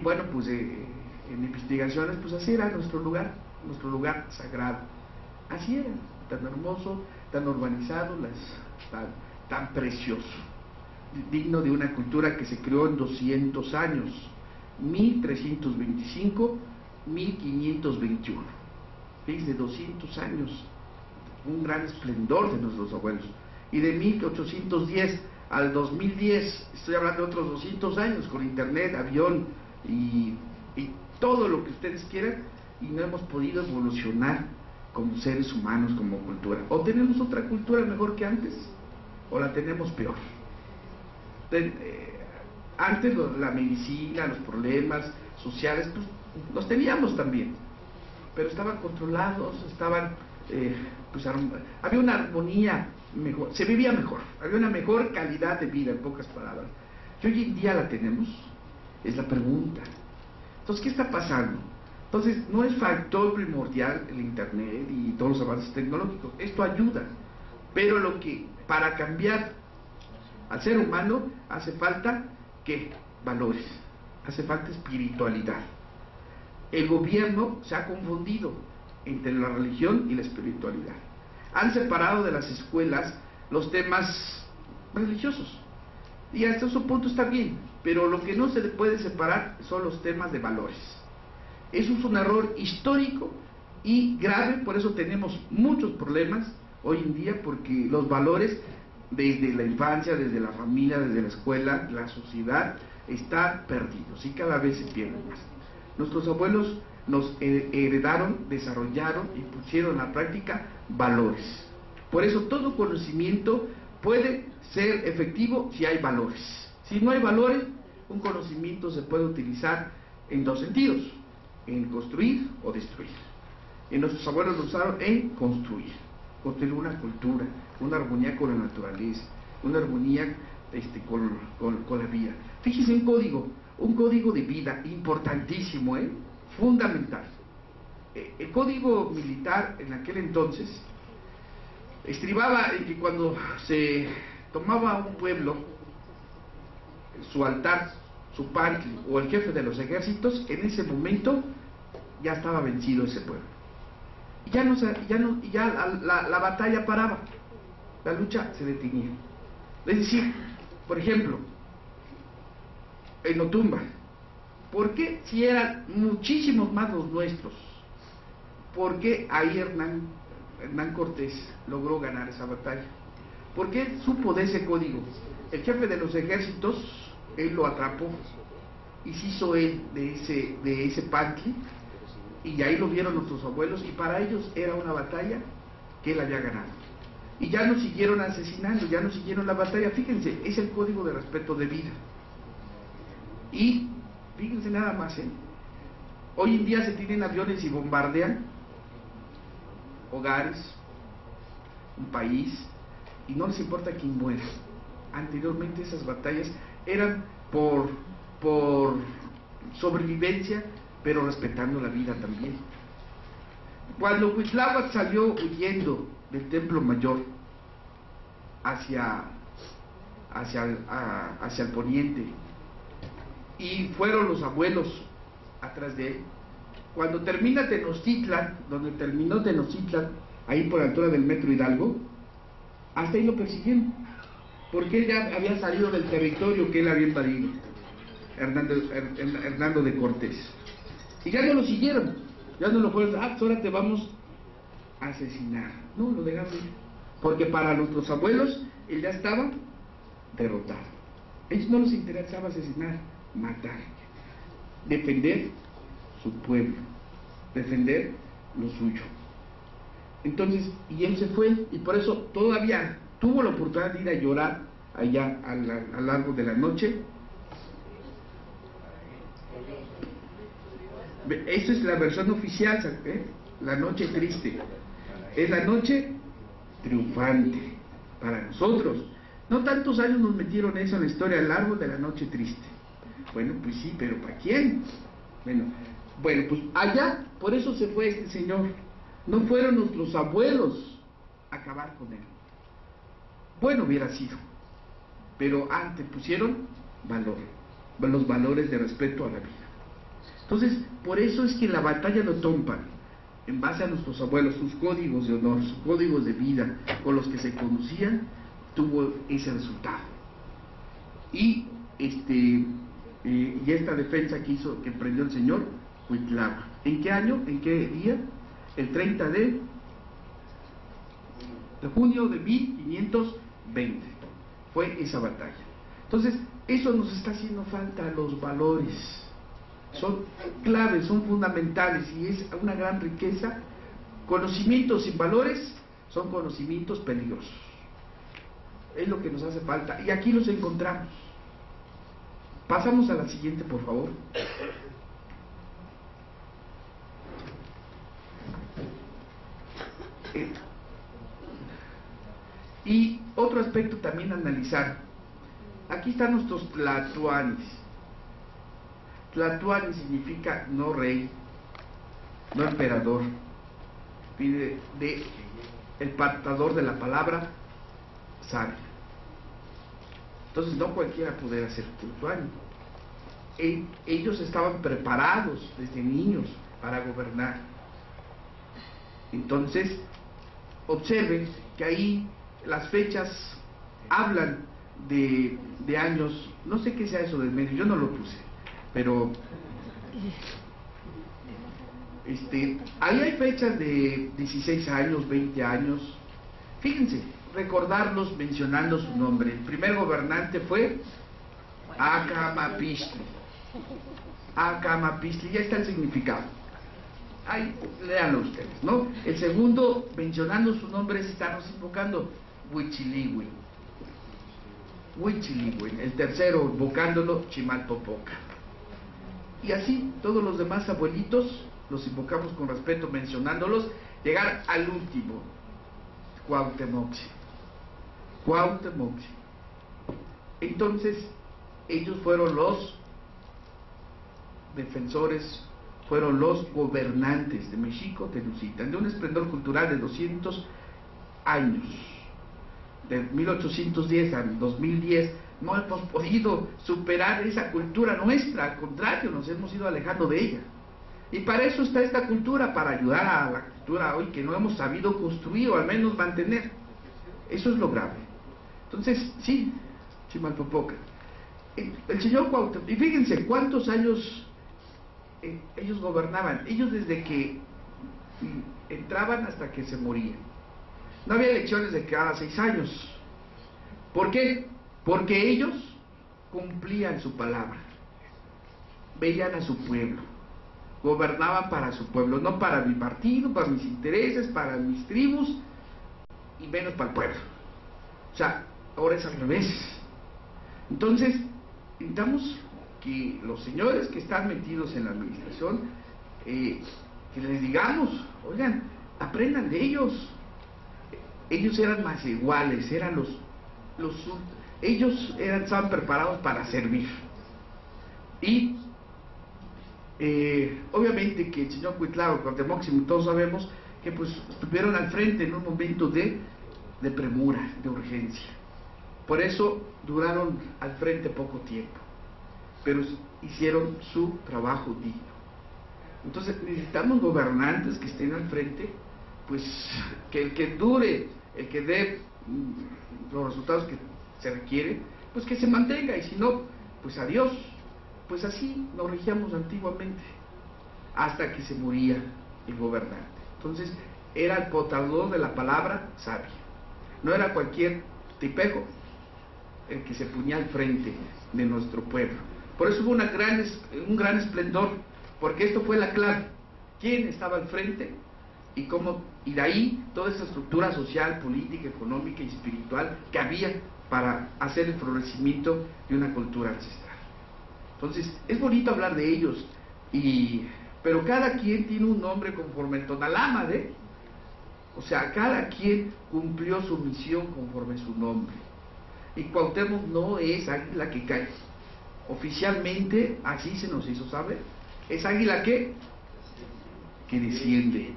bueno, pues en investigaciones, pues así era nuestro lugar sagrado. Así era, tan hermoso, tan urbanizado, tan precioso, digno de una cultura que se creó en 200 años, 1325, 1521. Fíjense, 200 años, un gran esplendor de nuestros abuelos. Y de 1810 al 2010, estoy hablando de otros 200 años, con internet, avión y todo lo que ustedes quieran, y no hemos podido evolucionar como seres humanos, como cultura. O tenemos otra cultura mejor que antes, o la tenemos peor. Antes la medicina, los problemas sociales, pues los teníamos también, pero estaban controlados, había una armonía mejor, se vivía mejor, había una mejor calidad de vida, en pocas palabras. ¿Y hoy en día la tenemos? Es la pregunta. Entonces, ¿qué está pasando? Entonces, no es factor primordial el internet y todos los avances tecnológicos, esto ayuda, pero para cambiar al ser humano hace falta ¿qué? Valores, hace falta espiritualidad. El gobierno se ha confundido entre la religión y la espiritualidad. Han separado de las escuelas los temas religiosos, y hasta ese punto está bien, pero lo que no se puede separar son los temas de valores. Eso es un error histórico y grave, por eso tenemos muchos problemas hoy en día, porque los valores desde la infancia, desde la familia, desde la escuela, la sociedad, están perdidos y cada vez se pierden más. Nuestros abuelos nos heredaron, desarrollaron y pusieron a la práctica valores. Por eso todo conocimiento puede ser efectivo si hay valores. Si no hay valores, un conocimiento se puede utilizar en dos sentidos: en construir o destruir. Y nuestros abuelos lo usaron en construir una cultura, una armonía con la naturaleza, una armonía con la vida. Fíjese, un código de vida importantísimo, fundamental. El código militar en aquel entonces estribaba en que cuando se tomaba un pueblo, su altar, su pantli o el jefe de los ejércitos, en ese momento ya estaba vencido ese pueblo. Y la batalla paraba, la lucha se detenía. Es decir, por ejemplo, en Otumba, ¿por qué si eran muchísimos más los nuestros? ¿Por qué ahí Hernán Cortés logró ganar esa batalla? ¿Por qué supo de ese código? El jefe de los ejércitos, él lo atrapó y se hizo él de ese pantli, y ahí lo vieron nuestros abuelos, y para ellos era una batalla que él había ganado. Y ya no siguieron asesinando, ya no siguieron la batalla. Fíjense, es el código de respeto de vida. Y fíjense nada más, hoy en día se tienen aviones y bombardean hogares, un país, y no les importa quién muera. Anteriormente esas batallas eran por sobrevivencia, pero respetando la vida también. Cuando Cuitláhuac salió huyendo del Templo Mayor hacia el poniente, y fueron los abuelos atrás de él, cuando termina Tenochtitlan, donde terminó Tenochtitlan, ahí por la altura del Metro Hidalgo, hasta ahí lo persiguieron, porque él ya había salido del territorio que él había invadido, Hernando de Cortés. Y ya no lo siguieron, ya no lo fueron, ahora te vamos a asesinar. No, lo dejaron ir, porque para nuestros abuelos él ya estaba derrotado. A ellos no les interesaba asesinar, matar, defender su pueblo, defender lo suyo. Entonces, y él se fue, y por eso todavía tuvo la oportunidad de ir a llorar allá a lo largo de la noche. Esa es la versión oficial, la noche triste. Es la noche triunfante para nosotros. No tantos años nos metieron eso en la historia, el árbol de la noche triste. Bueno, pues sí, pero ¿para quién? Bueno, pues allá, por eso se fue este señor. No fueron nuestros abuelos a acabar con él. Bueno hubiera sido, pero antes pusieron valor, los valores de respeto a la vida. Entonces, por eso es que la batalla de Otompan, en base a nuestros abuelos, sus códigos de honor, sus códigos de vida, con los que se conocían, tuvo ese resultado. Y esta defensa que emprendió el señor Cuitlahua. ¿En qué año? ¿En qué día? El 30 de junio de 1520 fue esa batalla. Entonces, eso nos está haciendo falta, los valores. Son claves, son fundamentales y es una gran riqueza. Conocimientos sin valores son conocimientos peligrosos. Es lo que nos hace falta y aquí los encontramos. Pasamos a la siguiente, por favor. Y otro aspecto también a analizar. Aquí están nuestros tlatoanis. Tlatoani significa no rey, no emperador. Pide de el portador de la palabra sabia. Entonces no cualquiera pudiera ser tlatoani. Ellos estaban preparados desde niños para gobernar. Entonces, observen que ahí las fechas hablan de años, no sé qué sea eso del medio, yo no lo puse, pero ahí hay fechas de 16 años, 20 años. Fíjense, recordarlos mencionando su nombre. El primer gobernante fue Acamapixtli. Acamapixtli, ya está el significado. Ahí, léanlo ustedes, ¿no? El segundo, mencionando su nombre, estamos invocando Huichilihui. Huichilihui. El tercero, invocándolo Chimalpopoca. Y así, todos los demás abuelitos los invocamos con respeto, mencionándolos, llegar al último, Cuauhtemoc. Cuauhtemoc. Entonces, ellos fueron los defensores, fueron los gobernantes de México Tenochtitlan, de un esplendor cultural de 200 años, de 1810 a 2010. No hemos podido superar esa cultura nuestra, al contrario, nos hemos ido alejando de ella. Y para eso está esta cultura, para ayudar a la cultura hoy que no hemos sabido construir o al menos mantener. Eso es lo grave. Entonces, sí, Chimalpopoca. El señor Cuauhtemoc, y fíjense cuántos años ellos gobernaban, ellos desde que entraban hasta que se morían. No había elecciones de cada 6 años. ¿Por qué? Porque ellos cumplían su palabra, veían a su pueblo, gobernaban para su pueblo, no para mi partido, para mis intereses, para mis tribus, y menos para el pueblo. O sea, ahora es al revés. Entonces, necesitamos que los señores que están metidos en la administración, que les digamos, oigan, aprendan de ellos. Ellos eran más iguales, eran ellos estaban preparados para servir. Y obviamente que el señor Cuitlahua, Cuauhtemoc, todos sabemos que pues estuvieron al frente en un momento de premura, de urgencia. Por eso duraron al frente poco tiempo, pero hicieron su trabajo digno. Entonces necesitamos gobernantes que estén al frente, pues que el que dure, el que dé los resultados que se requiere, pues que se mantenga, y si no, pues adiós. Pues así nos regíamos antiguamente, hasta que se moría el gobernante. Entonces era el portador de la palabra sabia, no era cualquier tipejo el que se ponía al frente de nuestro pueblo. Por eso hubo un gran esplendor, porque esto fue la clave: quién estaba al frente y cómo, y de ahí toda esa estructura social, política, económica y espiritual que había para hacer el florecimiento de una cultura ancestral. Entonces es bonito hablar de ellos, y pero cada quien tiene un nombre conforme el Tonalama, o sea, cada quien cumplió su misión conforme su nombre. Y Cuauhtémoc no es águila que cae. Oficialmente así se nos hizo saber. Es águila que desciende.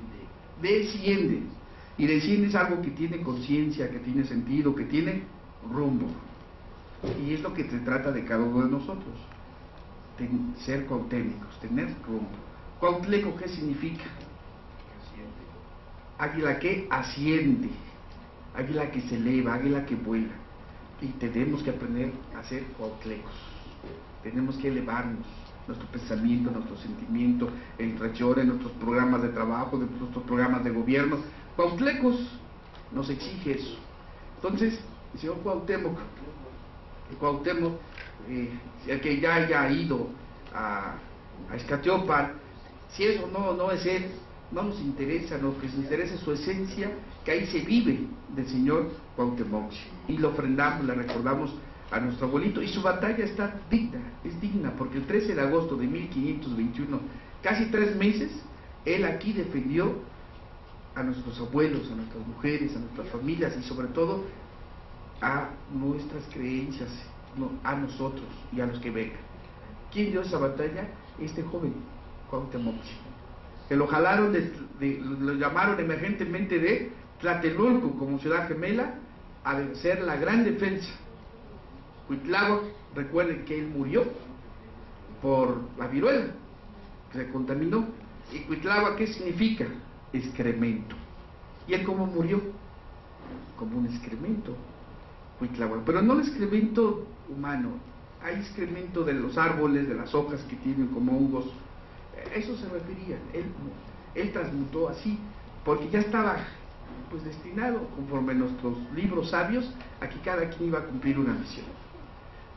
Desciende. Y desciende es algo que tiene conciencia, que tiene sentido, que tiene rumbo. Y es lo que se trata de cada uno de nosotros. Ser cuauhtémicos, tener rumbo. Cuautleco, ¿qué significa? Águila que asciende, águila que se eleva, águila que vuela. Y tenemos que aprender a ser cuautlecos. Tenemos que elevarnos, nuestro pensamiento, nuestro sentimiento, en Rechor, en nuestros programas de trabajo, en nuestros programas de gobierno. Cuautlecos nos exige eso. Entonces, el señor Cuauhtémoc, el que ya haya ido a Iztaccíhuatl, si eso no es él, no nos interesa, lo que nos interesa es su esencia, que ahí se vive del señor Cuauhtémoc. Y lo ofrendamos, le recordamos a nuestro abuelito, y su batalla está digna, es digna, porque el 13 de agosto de 1521, casi 3 meses, él aquí defendió a nuestros abuelos, a nuestras mujeres, a nuestras familias y sobre todo a nuestras creencias, a nosotros y a los que vengan. ¿Quién dio esa batalla? Este joven, Cuauhtémoc, que lo jalaron, lo llamaron emergentemente de Tlatelolco como ciudad gemela a vencer la gran defensa. Cuitláhuac, recuerden que él murió por la viruela, se contaminó. ¿Y Cuitláhuac qué significa? Excremento. ¿Y él cómo murió? Como un excremento, Cuitláhuac, pero no el excremento humano, hay excremento de los árboles, de las hojas que tienen como hongos. Eso se refería. Él transmutó así, porque ya estaba pues destinado, conforme nuestros libros sabios, a que cada quien iba a cumplir una misión.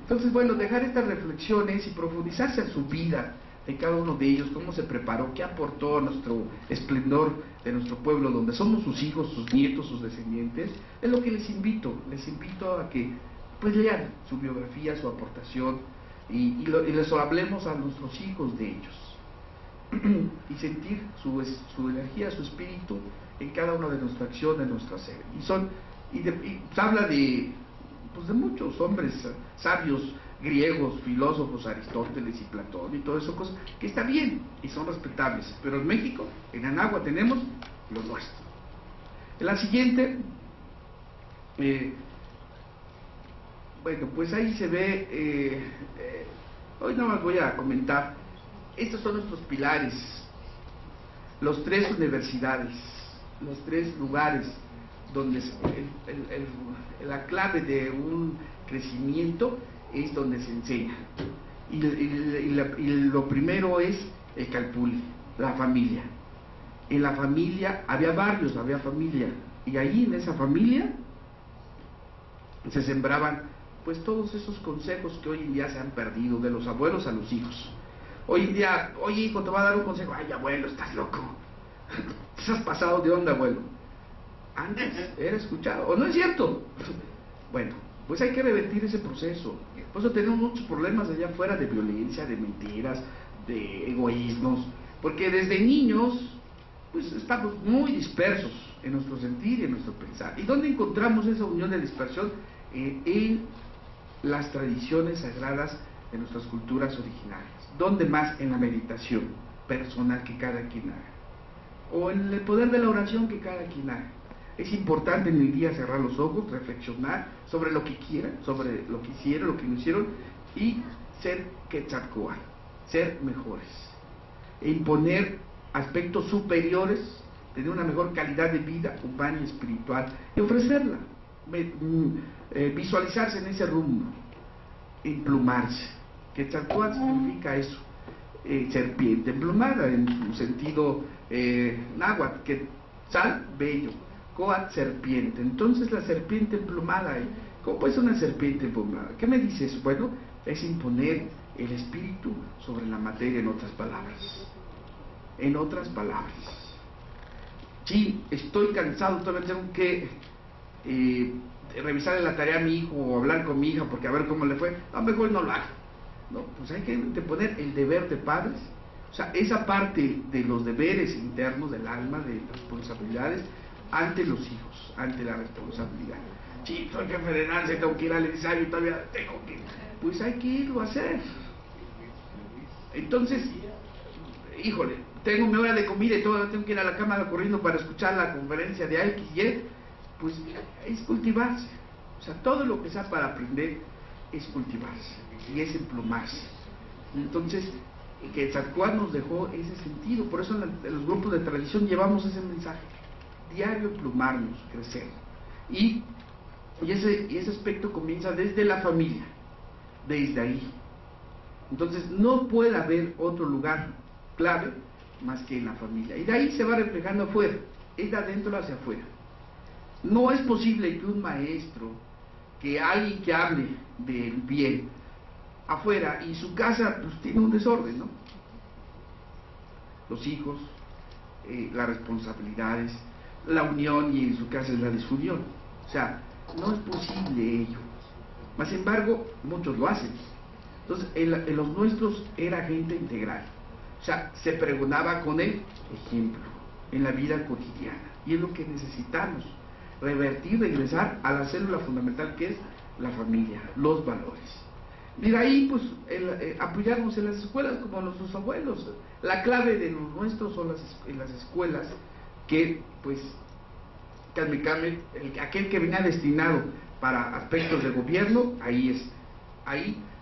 Entonces, bueno, dejar estas reflexiones y profundizarse en su vida, de cada uno de ellos, cómo se preparó, qué aportó a nuestro esplendor de nuestro pueblo, donde somos sus hijos, sus nietos, sus descendientes, es lo que les invito a que pues lean su biografía, su aportación, y les hablemos a nuestros hijos de ellos, y sentir su energía, su espíritu en cada una de nuestras acciones, de nuestro hacer. Y se habla de muchos hombres sabios griegos, filósofos, Aristóteles y Platón y todo eso, cosas que está bien y son respetables, pero en México, en Anáhuac, tenemos lo nuestro. En la siguiente, bueno, pues ahí se ve, hoy nada más voy a comentar, estos son nuestros pilares, los 3 universidades, los 3 lugares donde la clave de un crecimiento es donde se enseña, y lo primero es el calpulli, la familia. En la familia había barrios, había familia, y ahí en esa familia se sembraban pues todos esos consejos que hoy en día se han perdido, de los abuelos a los hijos. Hoy en día, oye hijo, te voy a dar un consejo. Ay, abuelo, estás loco, te has pasado de onda, abuelo. Antes era escuchado, ¿o no es cierto? Bueno, pues hay que revertir ese proceso. Por eso tenemos muchos problemas allá afuera de violencia, de mentiras, de egoísmos, porque desde niños pues estamos muy dispersos en nuestro sentir y en nuestro pensar. ¿Y dónde encontramos esa unión de dispersión? En las tradiciones sagradas de nuestras culturas originarias. ¿Dónde más? En la meditación personal que cada quien haga, o en el poder de la oración que cada quien haga. Es importante en el día cerrar los ojos, reflexionar sobre lo que quieran, sobre lo que hicieron, lo que no hicieron, y ser Quetzalcóatl, ser mejores, e imponer aspectos superiores, tener una mejor calidad de vida humana y espiritual, y ofrecerla, visualizarse en ese rumbo, emplumarse. Quetzalcóatl significa eso, serpiente emplumada en su sentido náhuatl, Quetzal, bello, Coat, serpiente. Entonces la serpiente emplumada, ¿cómo puede ser una serpiente emplumada? ¿Qué me dice eso? Bueno, es imponer el espíritu sobre la materia, en otras palabras. En otras palabras. Sí, estoy cansado, todavía tengo que revisarle la tarea a mi hijo o hablar con mi hija porque a ver cómo le fue. No, mejor no lo hago. No, pues hay que poner el deber de padres O sea, esa parte de los deberes internos del alma, de las responsabilidades ante los hijos, ante la responsabilidad. Sí, soy jefe de danza, tengo que ir al ensayo, todavía tengo que... Pues hay que irlo a hacer. Entonces, híjole, tengo mi hora de comida y todo, tengo que ir a la cámara corriendo para escuchar la conferencia de X y Y. Pues es cultivarse. O sea, todo lo que sea para aprender es cultivarse y es emplumarse. Entonces, que Tzadkuat nos dejó ese sentido. Por eso en los grupos de tradición llevamos ese mensaje: diario emplumarnos, crecer. Y ese aspecto comienza desde la familia, desde ahí. Entonces no puede haber otro lugar clave más que en la familia, y de ahí se va reflejando afuera, es de adentro hacia afuera. No es posible que un maestro, que alguien que hable del bien afuera y su casa pues tiene un desorden, ¿no? Los hijos, las responsabilidades, la unión, y en su casa es la desunión. O sea, no es posible ello. Mas sin embargo, muchos lo hacen. Entonces, en los nuestros era gente integral. O sea, se pregonaba con el ejemplo en la vida cotidiana. Y es lo que necesitamos, revertir, regresar a la célula fundamental que es la familia, los valores. Y de ahí, pues, apoyarnos en las escuelas como nuestros abuelos. La clave de los nuestros son en las escuelas que, pues, aquel que venía destinado para aspectos de gobierno, ahí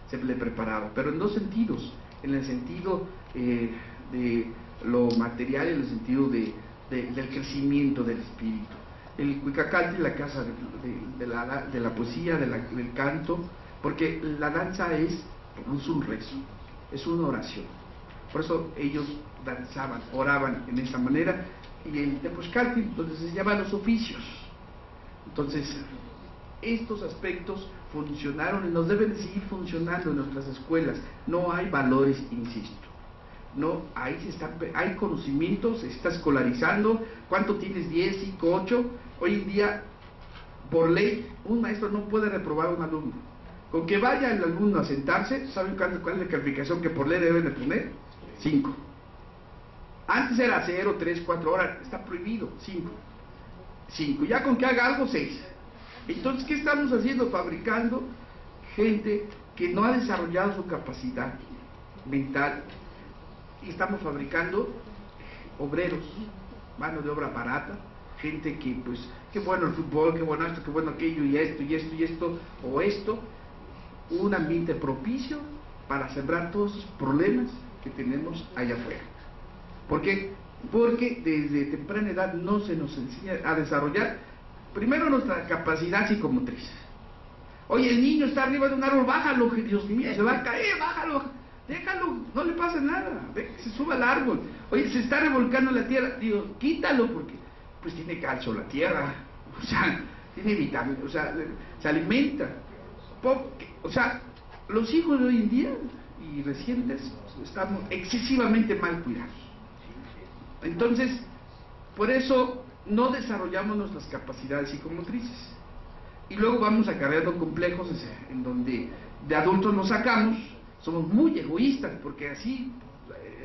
se le preparaba, pero en dos sentidos: en el sentido de lo material y en el sentido del crecimiento del espíritu. El Cuicacaltli, la casa de la poesía, del canto, porque la danza es un rezo, es una oración. Por eso ellos danzaban, oraban en esa manera. Y el Tepozcaltli, entonces, se llaman los oficios. Entonces, estos aspectos funcionaron y nos deben de seguir funcionando en nuestras escuelas. No hay valores, insisto. No, hay conocimientos, se está escolarizando. ¿Cuánto tienes? 10, 5, 8. Hoy en día, por ley, un maestro no puede reprobar a un alumno. Con que vaya el alumno a sentarse, ¿saben cuál es la calificación que por ley deben de poner? 5. Antes era 0, 3, 4 horas, está prohibido, 5. Ya con que haga algo, 6. Entonces, ¿qué estamos haciendo? Fabricando gente que no ha desarrollado su capacidad mental, y estamos fabricando obreros, mano de obra barata, gente que, pues, qué bueno el fútbol, qué bueno esto, qué bueno aquello, y esto, o esto, un ambiente propicio para sembrar todos esos problemas que tenemos allá afuera. ¿Por qué? Porque desde temprana edad no se nos enseña a desarrollar primero nuestra capacidad psicomotriz. Oye, el niño está arriba de un árbol, bájalo, Dios mío, se va a caer, bájalo, déjalo, no le pasa nada, ve que se suba al árbol. Oye, se está revolcando la tierra, Dios, quítalo, porque pues tiene calcio la tierra, o sea, tiene vitaminas, o sea, se alimenta. O sea, los hijos de hoy en día y recientes estamos excesivamente mal cuidados. Entonces, por eso no desarrollamos nuestras capacidades psicomotrices. Y luego vamos acarreando complejos en donde de adultos nos sacamos, somos muy egoístas, porque así,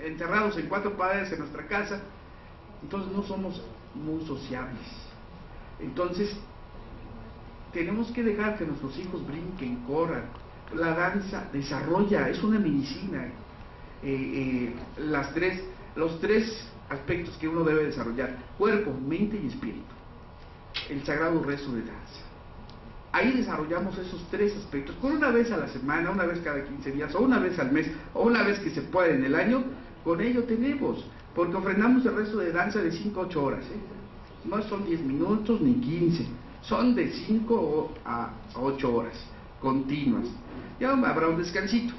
encerrados en 4 paredes en nuestra casa, entonces no somos muy sociables. Entonces, tenemos que dejar que nuestros hijos brinquen, corran. La danza desarrolla, es una medicina. Los tres aspectos que uno debe desarrollar: cuerpo, mente y espíritu. El sagrado rezo de danza. Ahí desarrollamos esos 3 aspectos. Con una vez a la semana, una vez cada 15 días, o una vez al mes, o una vez que se pueda en el año, con ello tenemos. Porque ofrendamos el rezo de danza de 5 a 8 horas. No son 10 minutos ni 15. Son de 5 a 8 horas continuas. Ya habrá un descansito.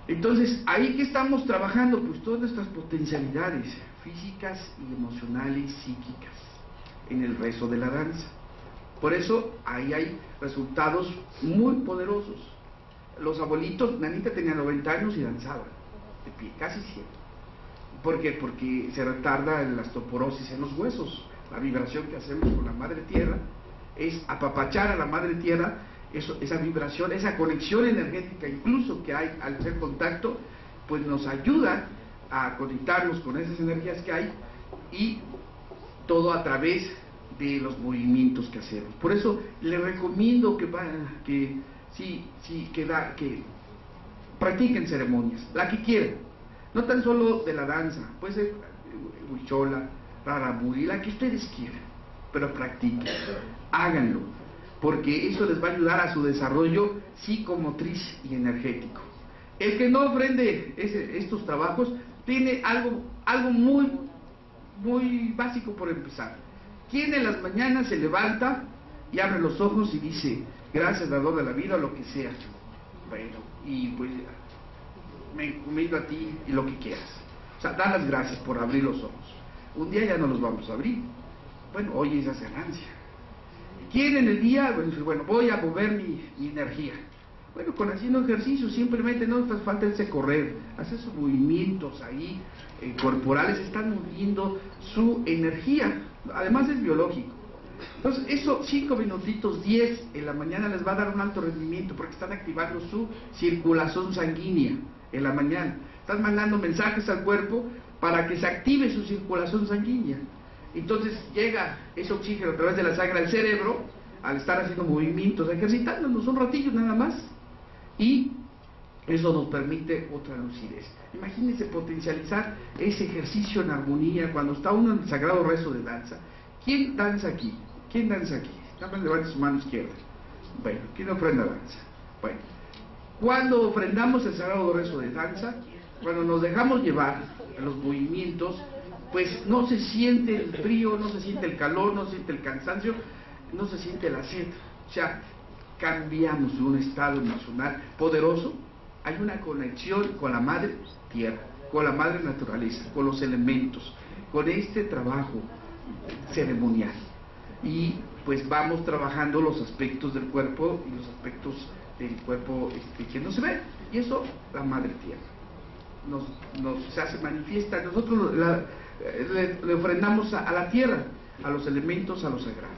Entonces, ahí que estamos trabajando, pues todas nuestras potencialidades físicas y emocionales, psíquicas, en el rezo de la danza. Por eso, ahí hay resultados muy poderosos. Los abuelitos, Nanita tenía 90 años y danzaba de pie, casi 100. ¿Por qué? Porque se retarda la osteoporosis en los huesos. La vibración que hacemos con la madre tierra es apapachar a la madre tierra. Esa vibración, esa conexión energética incluso que hay al hacer contacto, pues nos ayuda a conectarnos con esas energías que hay, y todo a través de los movimientos que hacemos. Por eso les recomiendo que practiquen ceremonias, la que quieran, no tan solo de la danza, puede ser huichola, raramuri, la que ustedes quieran, pero practiquen, háganlo, porque eso les va a ayudar a su desarrollo psicomotriz y energético. El que no ofrende estos trabajos tiene algo muy básico por empezar. ¿Quién en las mañanas se levanta y abre los ojos y dice, gracias dador de la vida, o lo que sea? Bueno, y pues me encomiendo a ti y lo que quieras. O sea, da las gracias por abrir los ojos. Un día ya no los vamos a abrir. Bueno, hoy es esa ganancia. ¿Quién en el día? Bueno, voy a mover mi energía. Bueno, con haciendo ejercicio, simplemente no te falta ese correr, hacer sus movimientos ahí corporales, están moviendo su energía, además es biológico. Entonces, eso 5 minutitos, 10 en la mañana les va a dar un alto rendimiento, porque están activando su circulación sanguínea en la mañana. Están mandando mensajes al cuerpo para que se active su circulación sanguínea. Entonces llega ese oxígeno a través de la sangre al cerebro, al estar haciendo movimientos, ejercitándonos un ratillo nada más, y eso nos permite otra lucidez. Imagínense potencializar ese ejercicio en armonía cuando está uno en el sagrado rezo de danza. ¿Quién danza aquí? ¿Quién danza aquí? Nada más levante su mano izquierda. Bueno, ¿quién ofrenda danza? Bueno, cuando ofrendamos el sagrado rezo de danza, cuando nos dejamos llevar a los movimientos, pues no se siente el frío, no se siente el calor, no se siente el cansancio, no se siente la sed. O sea, cambiamos de un estado emocional poderoso. Hay una conexión con la madre tierra, con la madre naturaleza, con los elementos, con este trabajo ceremonial. Y pues vamos trabajando los aspectos del cuerpo y los aspectos del cuerpo que no se ven. Y eso, la madre tierra se hace manifiesta. Nosotros le ofrendamos a la tierra, a los elementos, a lo sagrado.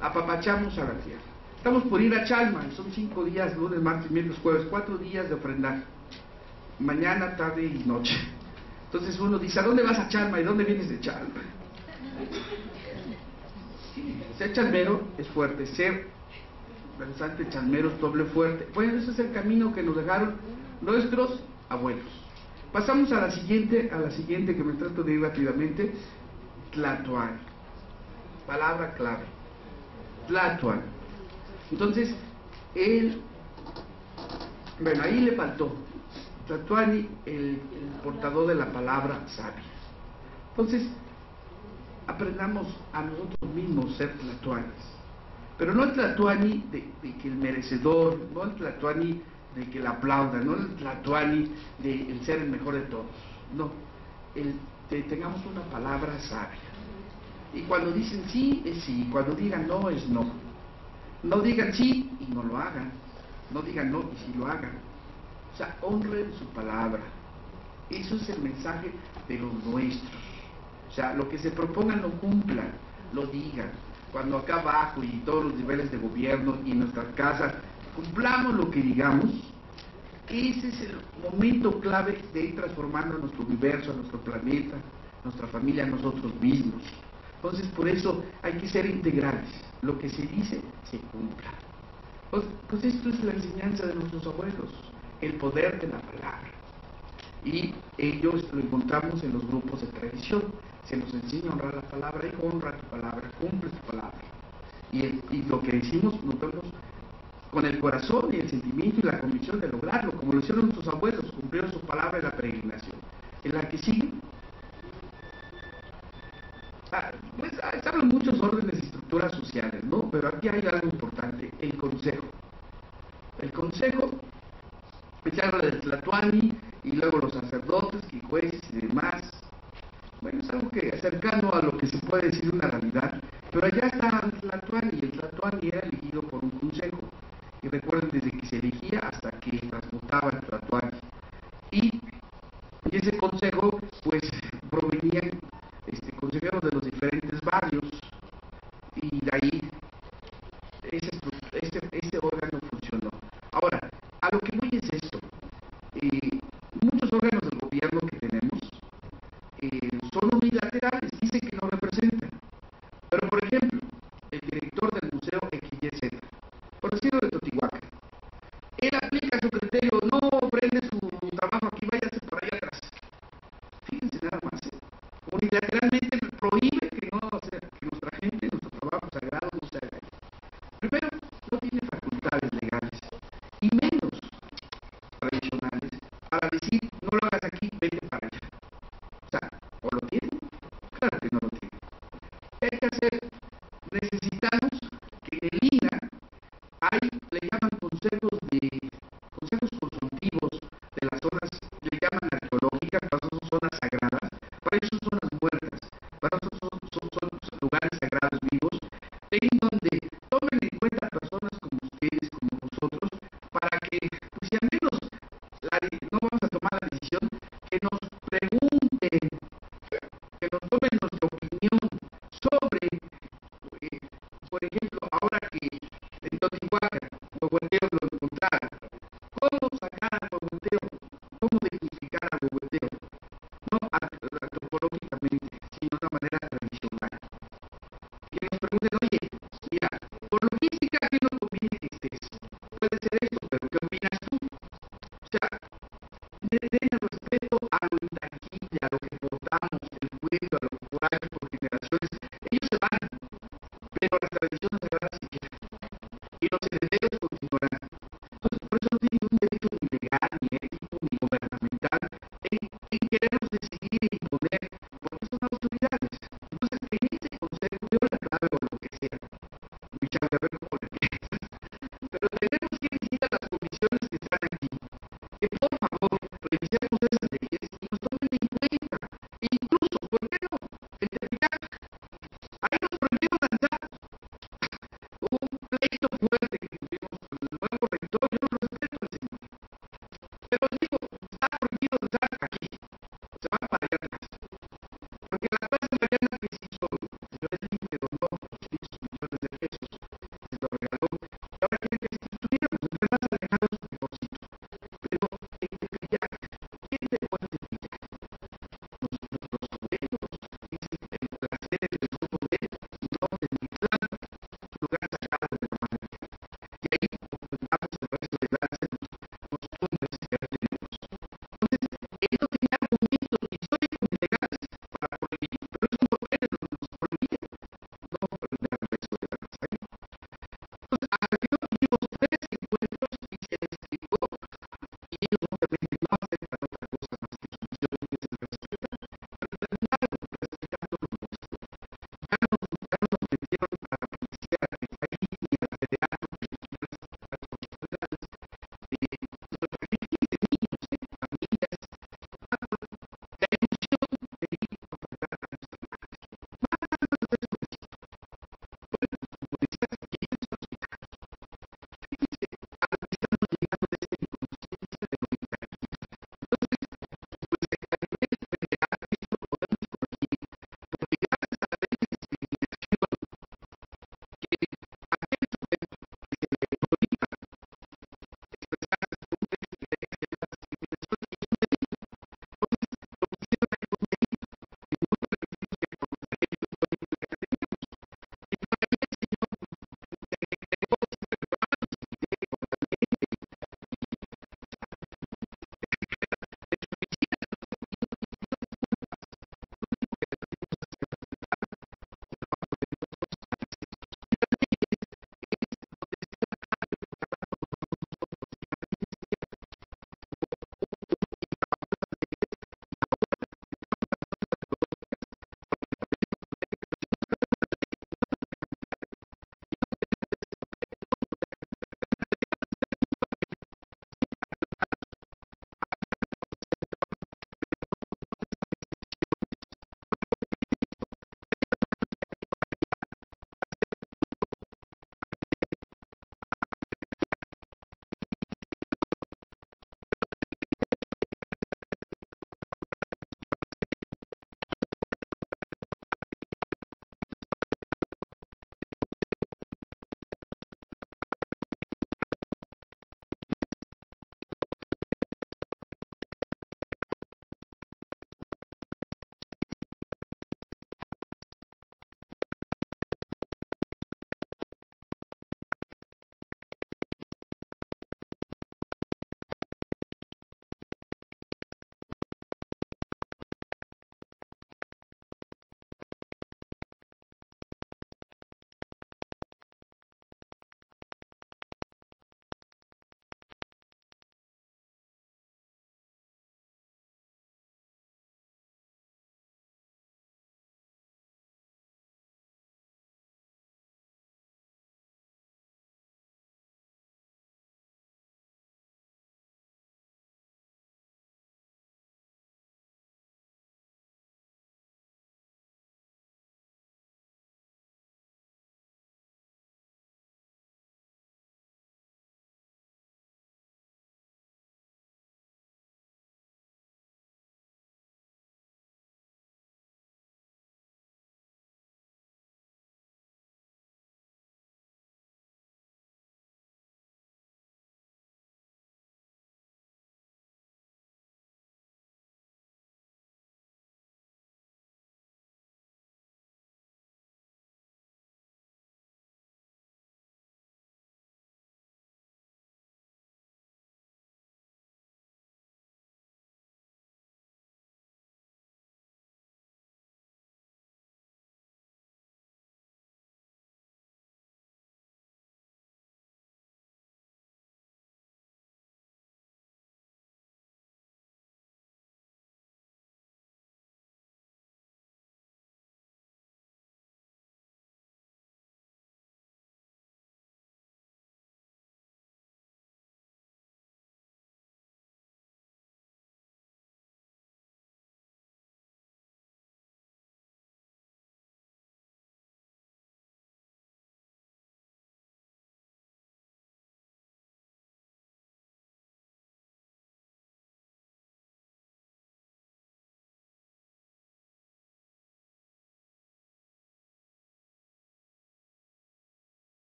Apapachamos a la tierra. Estamos por ir a Chalma, son 5 días, lunes, martes, miércoles, jueves, 4 días de ofrendar. Mañana, tarde y noche. Entonces uno dice, ¿a dónde vas a Chalma? ¿Y dónde vienes de Chalma? Ser chalmero es fuerte, ser danzante chalmero es doble fuerte. Bueno, ese es el camino que nos dejaron nuestros abuelos. Pasamos a la siguiente que me trato de ir rápidamente. Tlatoani. Palabra clave. Tlatoani. Entonces, bueno, ahí le faltó. Tlatoani, el portador de la palabra sabia. Entonces, aprendamos a nosotros mismos ser tlatoanis. Pero no el tlatoani de que el merecedor, no el tlatoani de que le aplaudan, no el tlatoani de el ser el mejor de todos. No, tengamos una palabra sabia. Y cuando dicen sí, es sí. Cuando digan no, es no. No digan sí y no lo hagan. No digan no y sí lo hagan. O sea, honren su palabra. Eso es el mensaje de los nuestros. O sea, lo que se propongan lo cumplan, lo digan. Cuando acá abajo y todos los niveles de gobierno y en nuestras casas cumplamos lo que digamos, ese es el momento clave de ir transformando a nuestro universo, a nuestro planeta, a nuestra familia, a nosotros mismos. Entonces, por eso hay que ser integrales. Lo que se dice, se cumpla. Pues esto es la enseñanza de nuestros abuelos, el poder de la palabra. Y ellos lo encontramos en los grupos de tradición. Se nos enseña a honrar la palabra y honra tu palabra, cumple tu palabra. Y lo que decimos, nos vemos con el corazón y el sentimiento y la convicción de lograrlo, como lo hicieron nuestros abuelos, cumplieron su palabra en la peregrinación. En la que sigue, pues se hablan muchos órdenes y estructuras sociales, ¿no? Pero aquí hay algo importante, el consejo. El consejo, se habla del tlatoani y luego los sacerdotes, y jueces y demás. Bueno, es algo que cercano a lo que se puede decir una realidad, pero allá está el tlatoani, y el tlatoani era elegido por un consejo. Y recuerden, desde que se elegía hasta que transmutaba el tlatoani. Y ese consejo, pues, provenían consejeros de los diferentes barrios,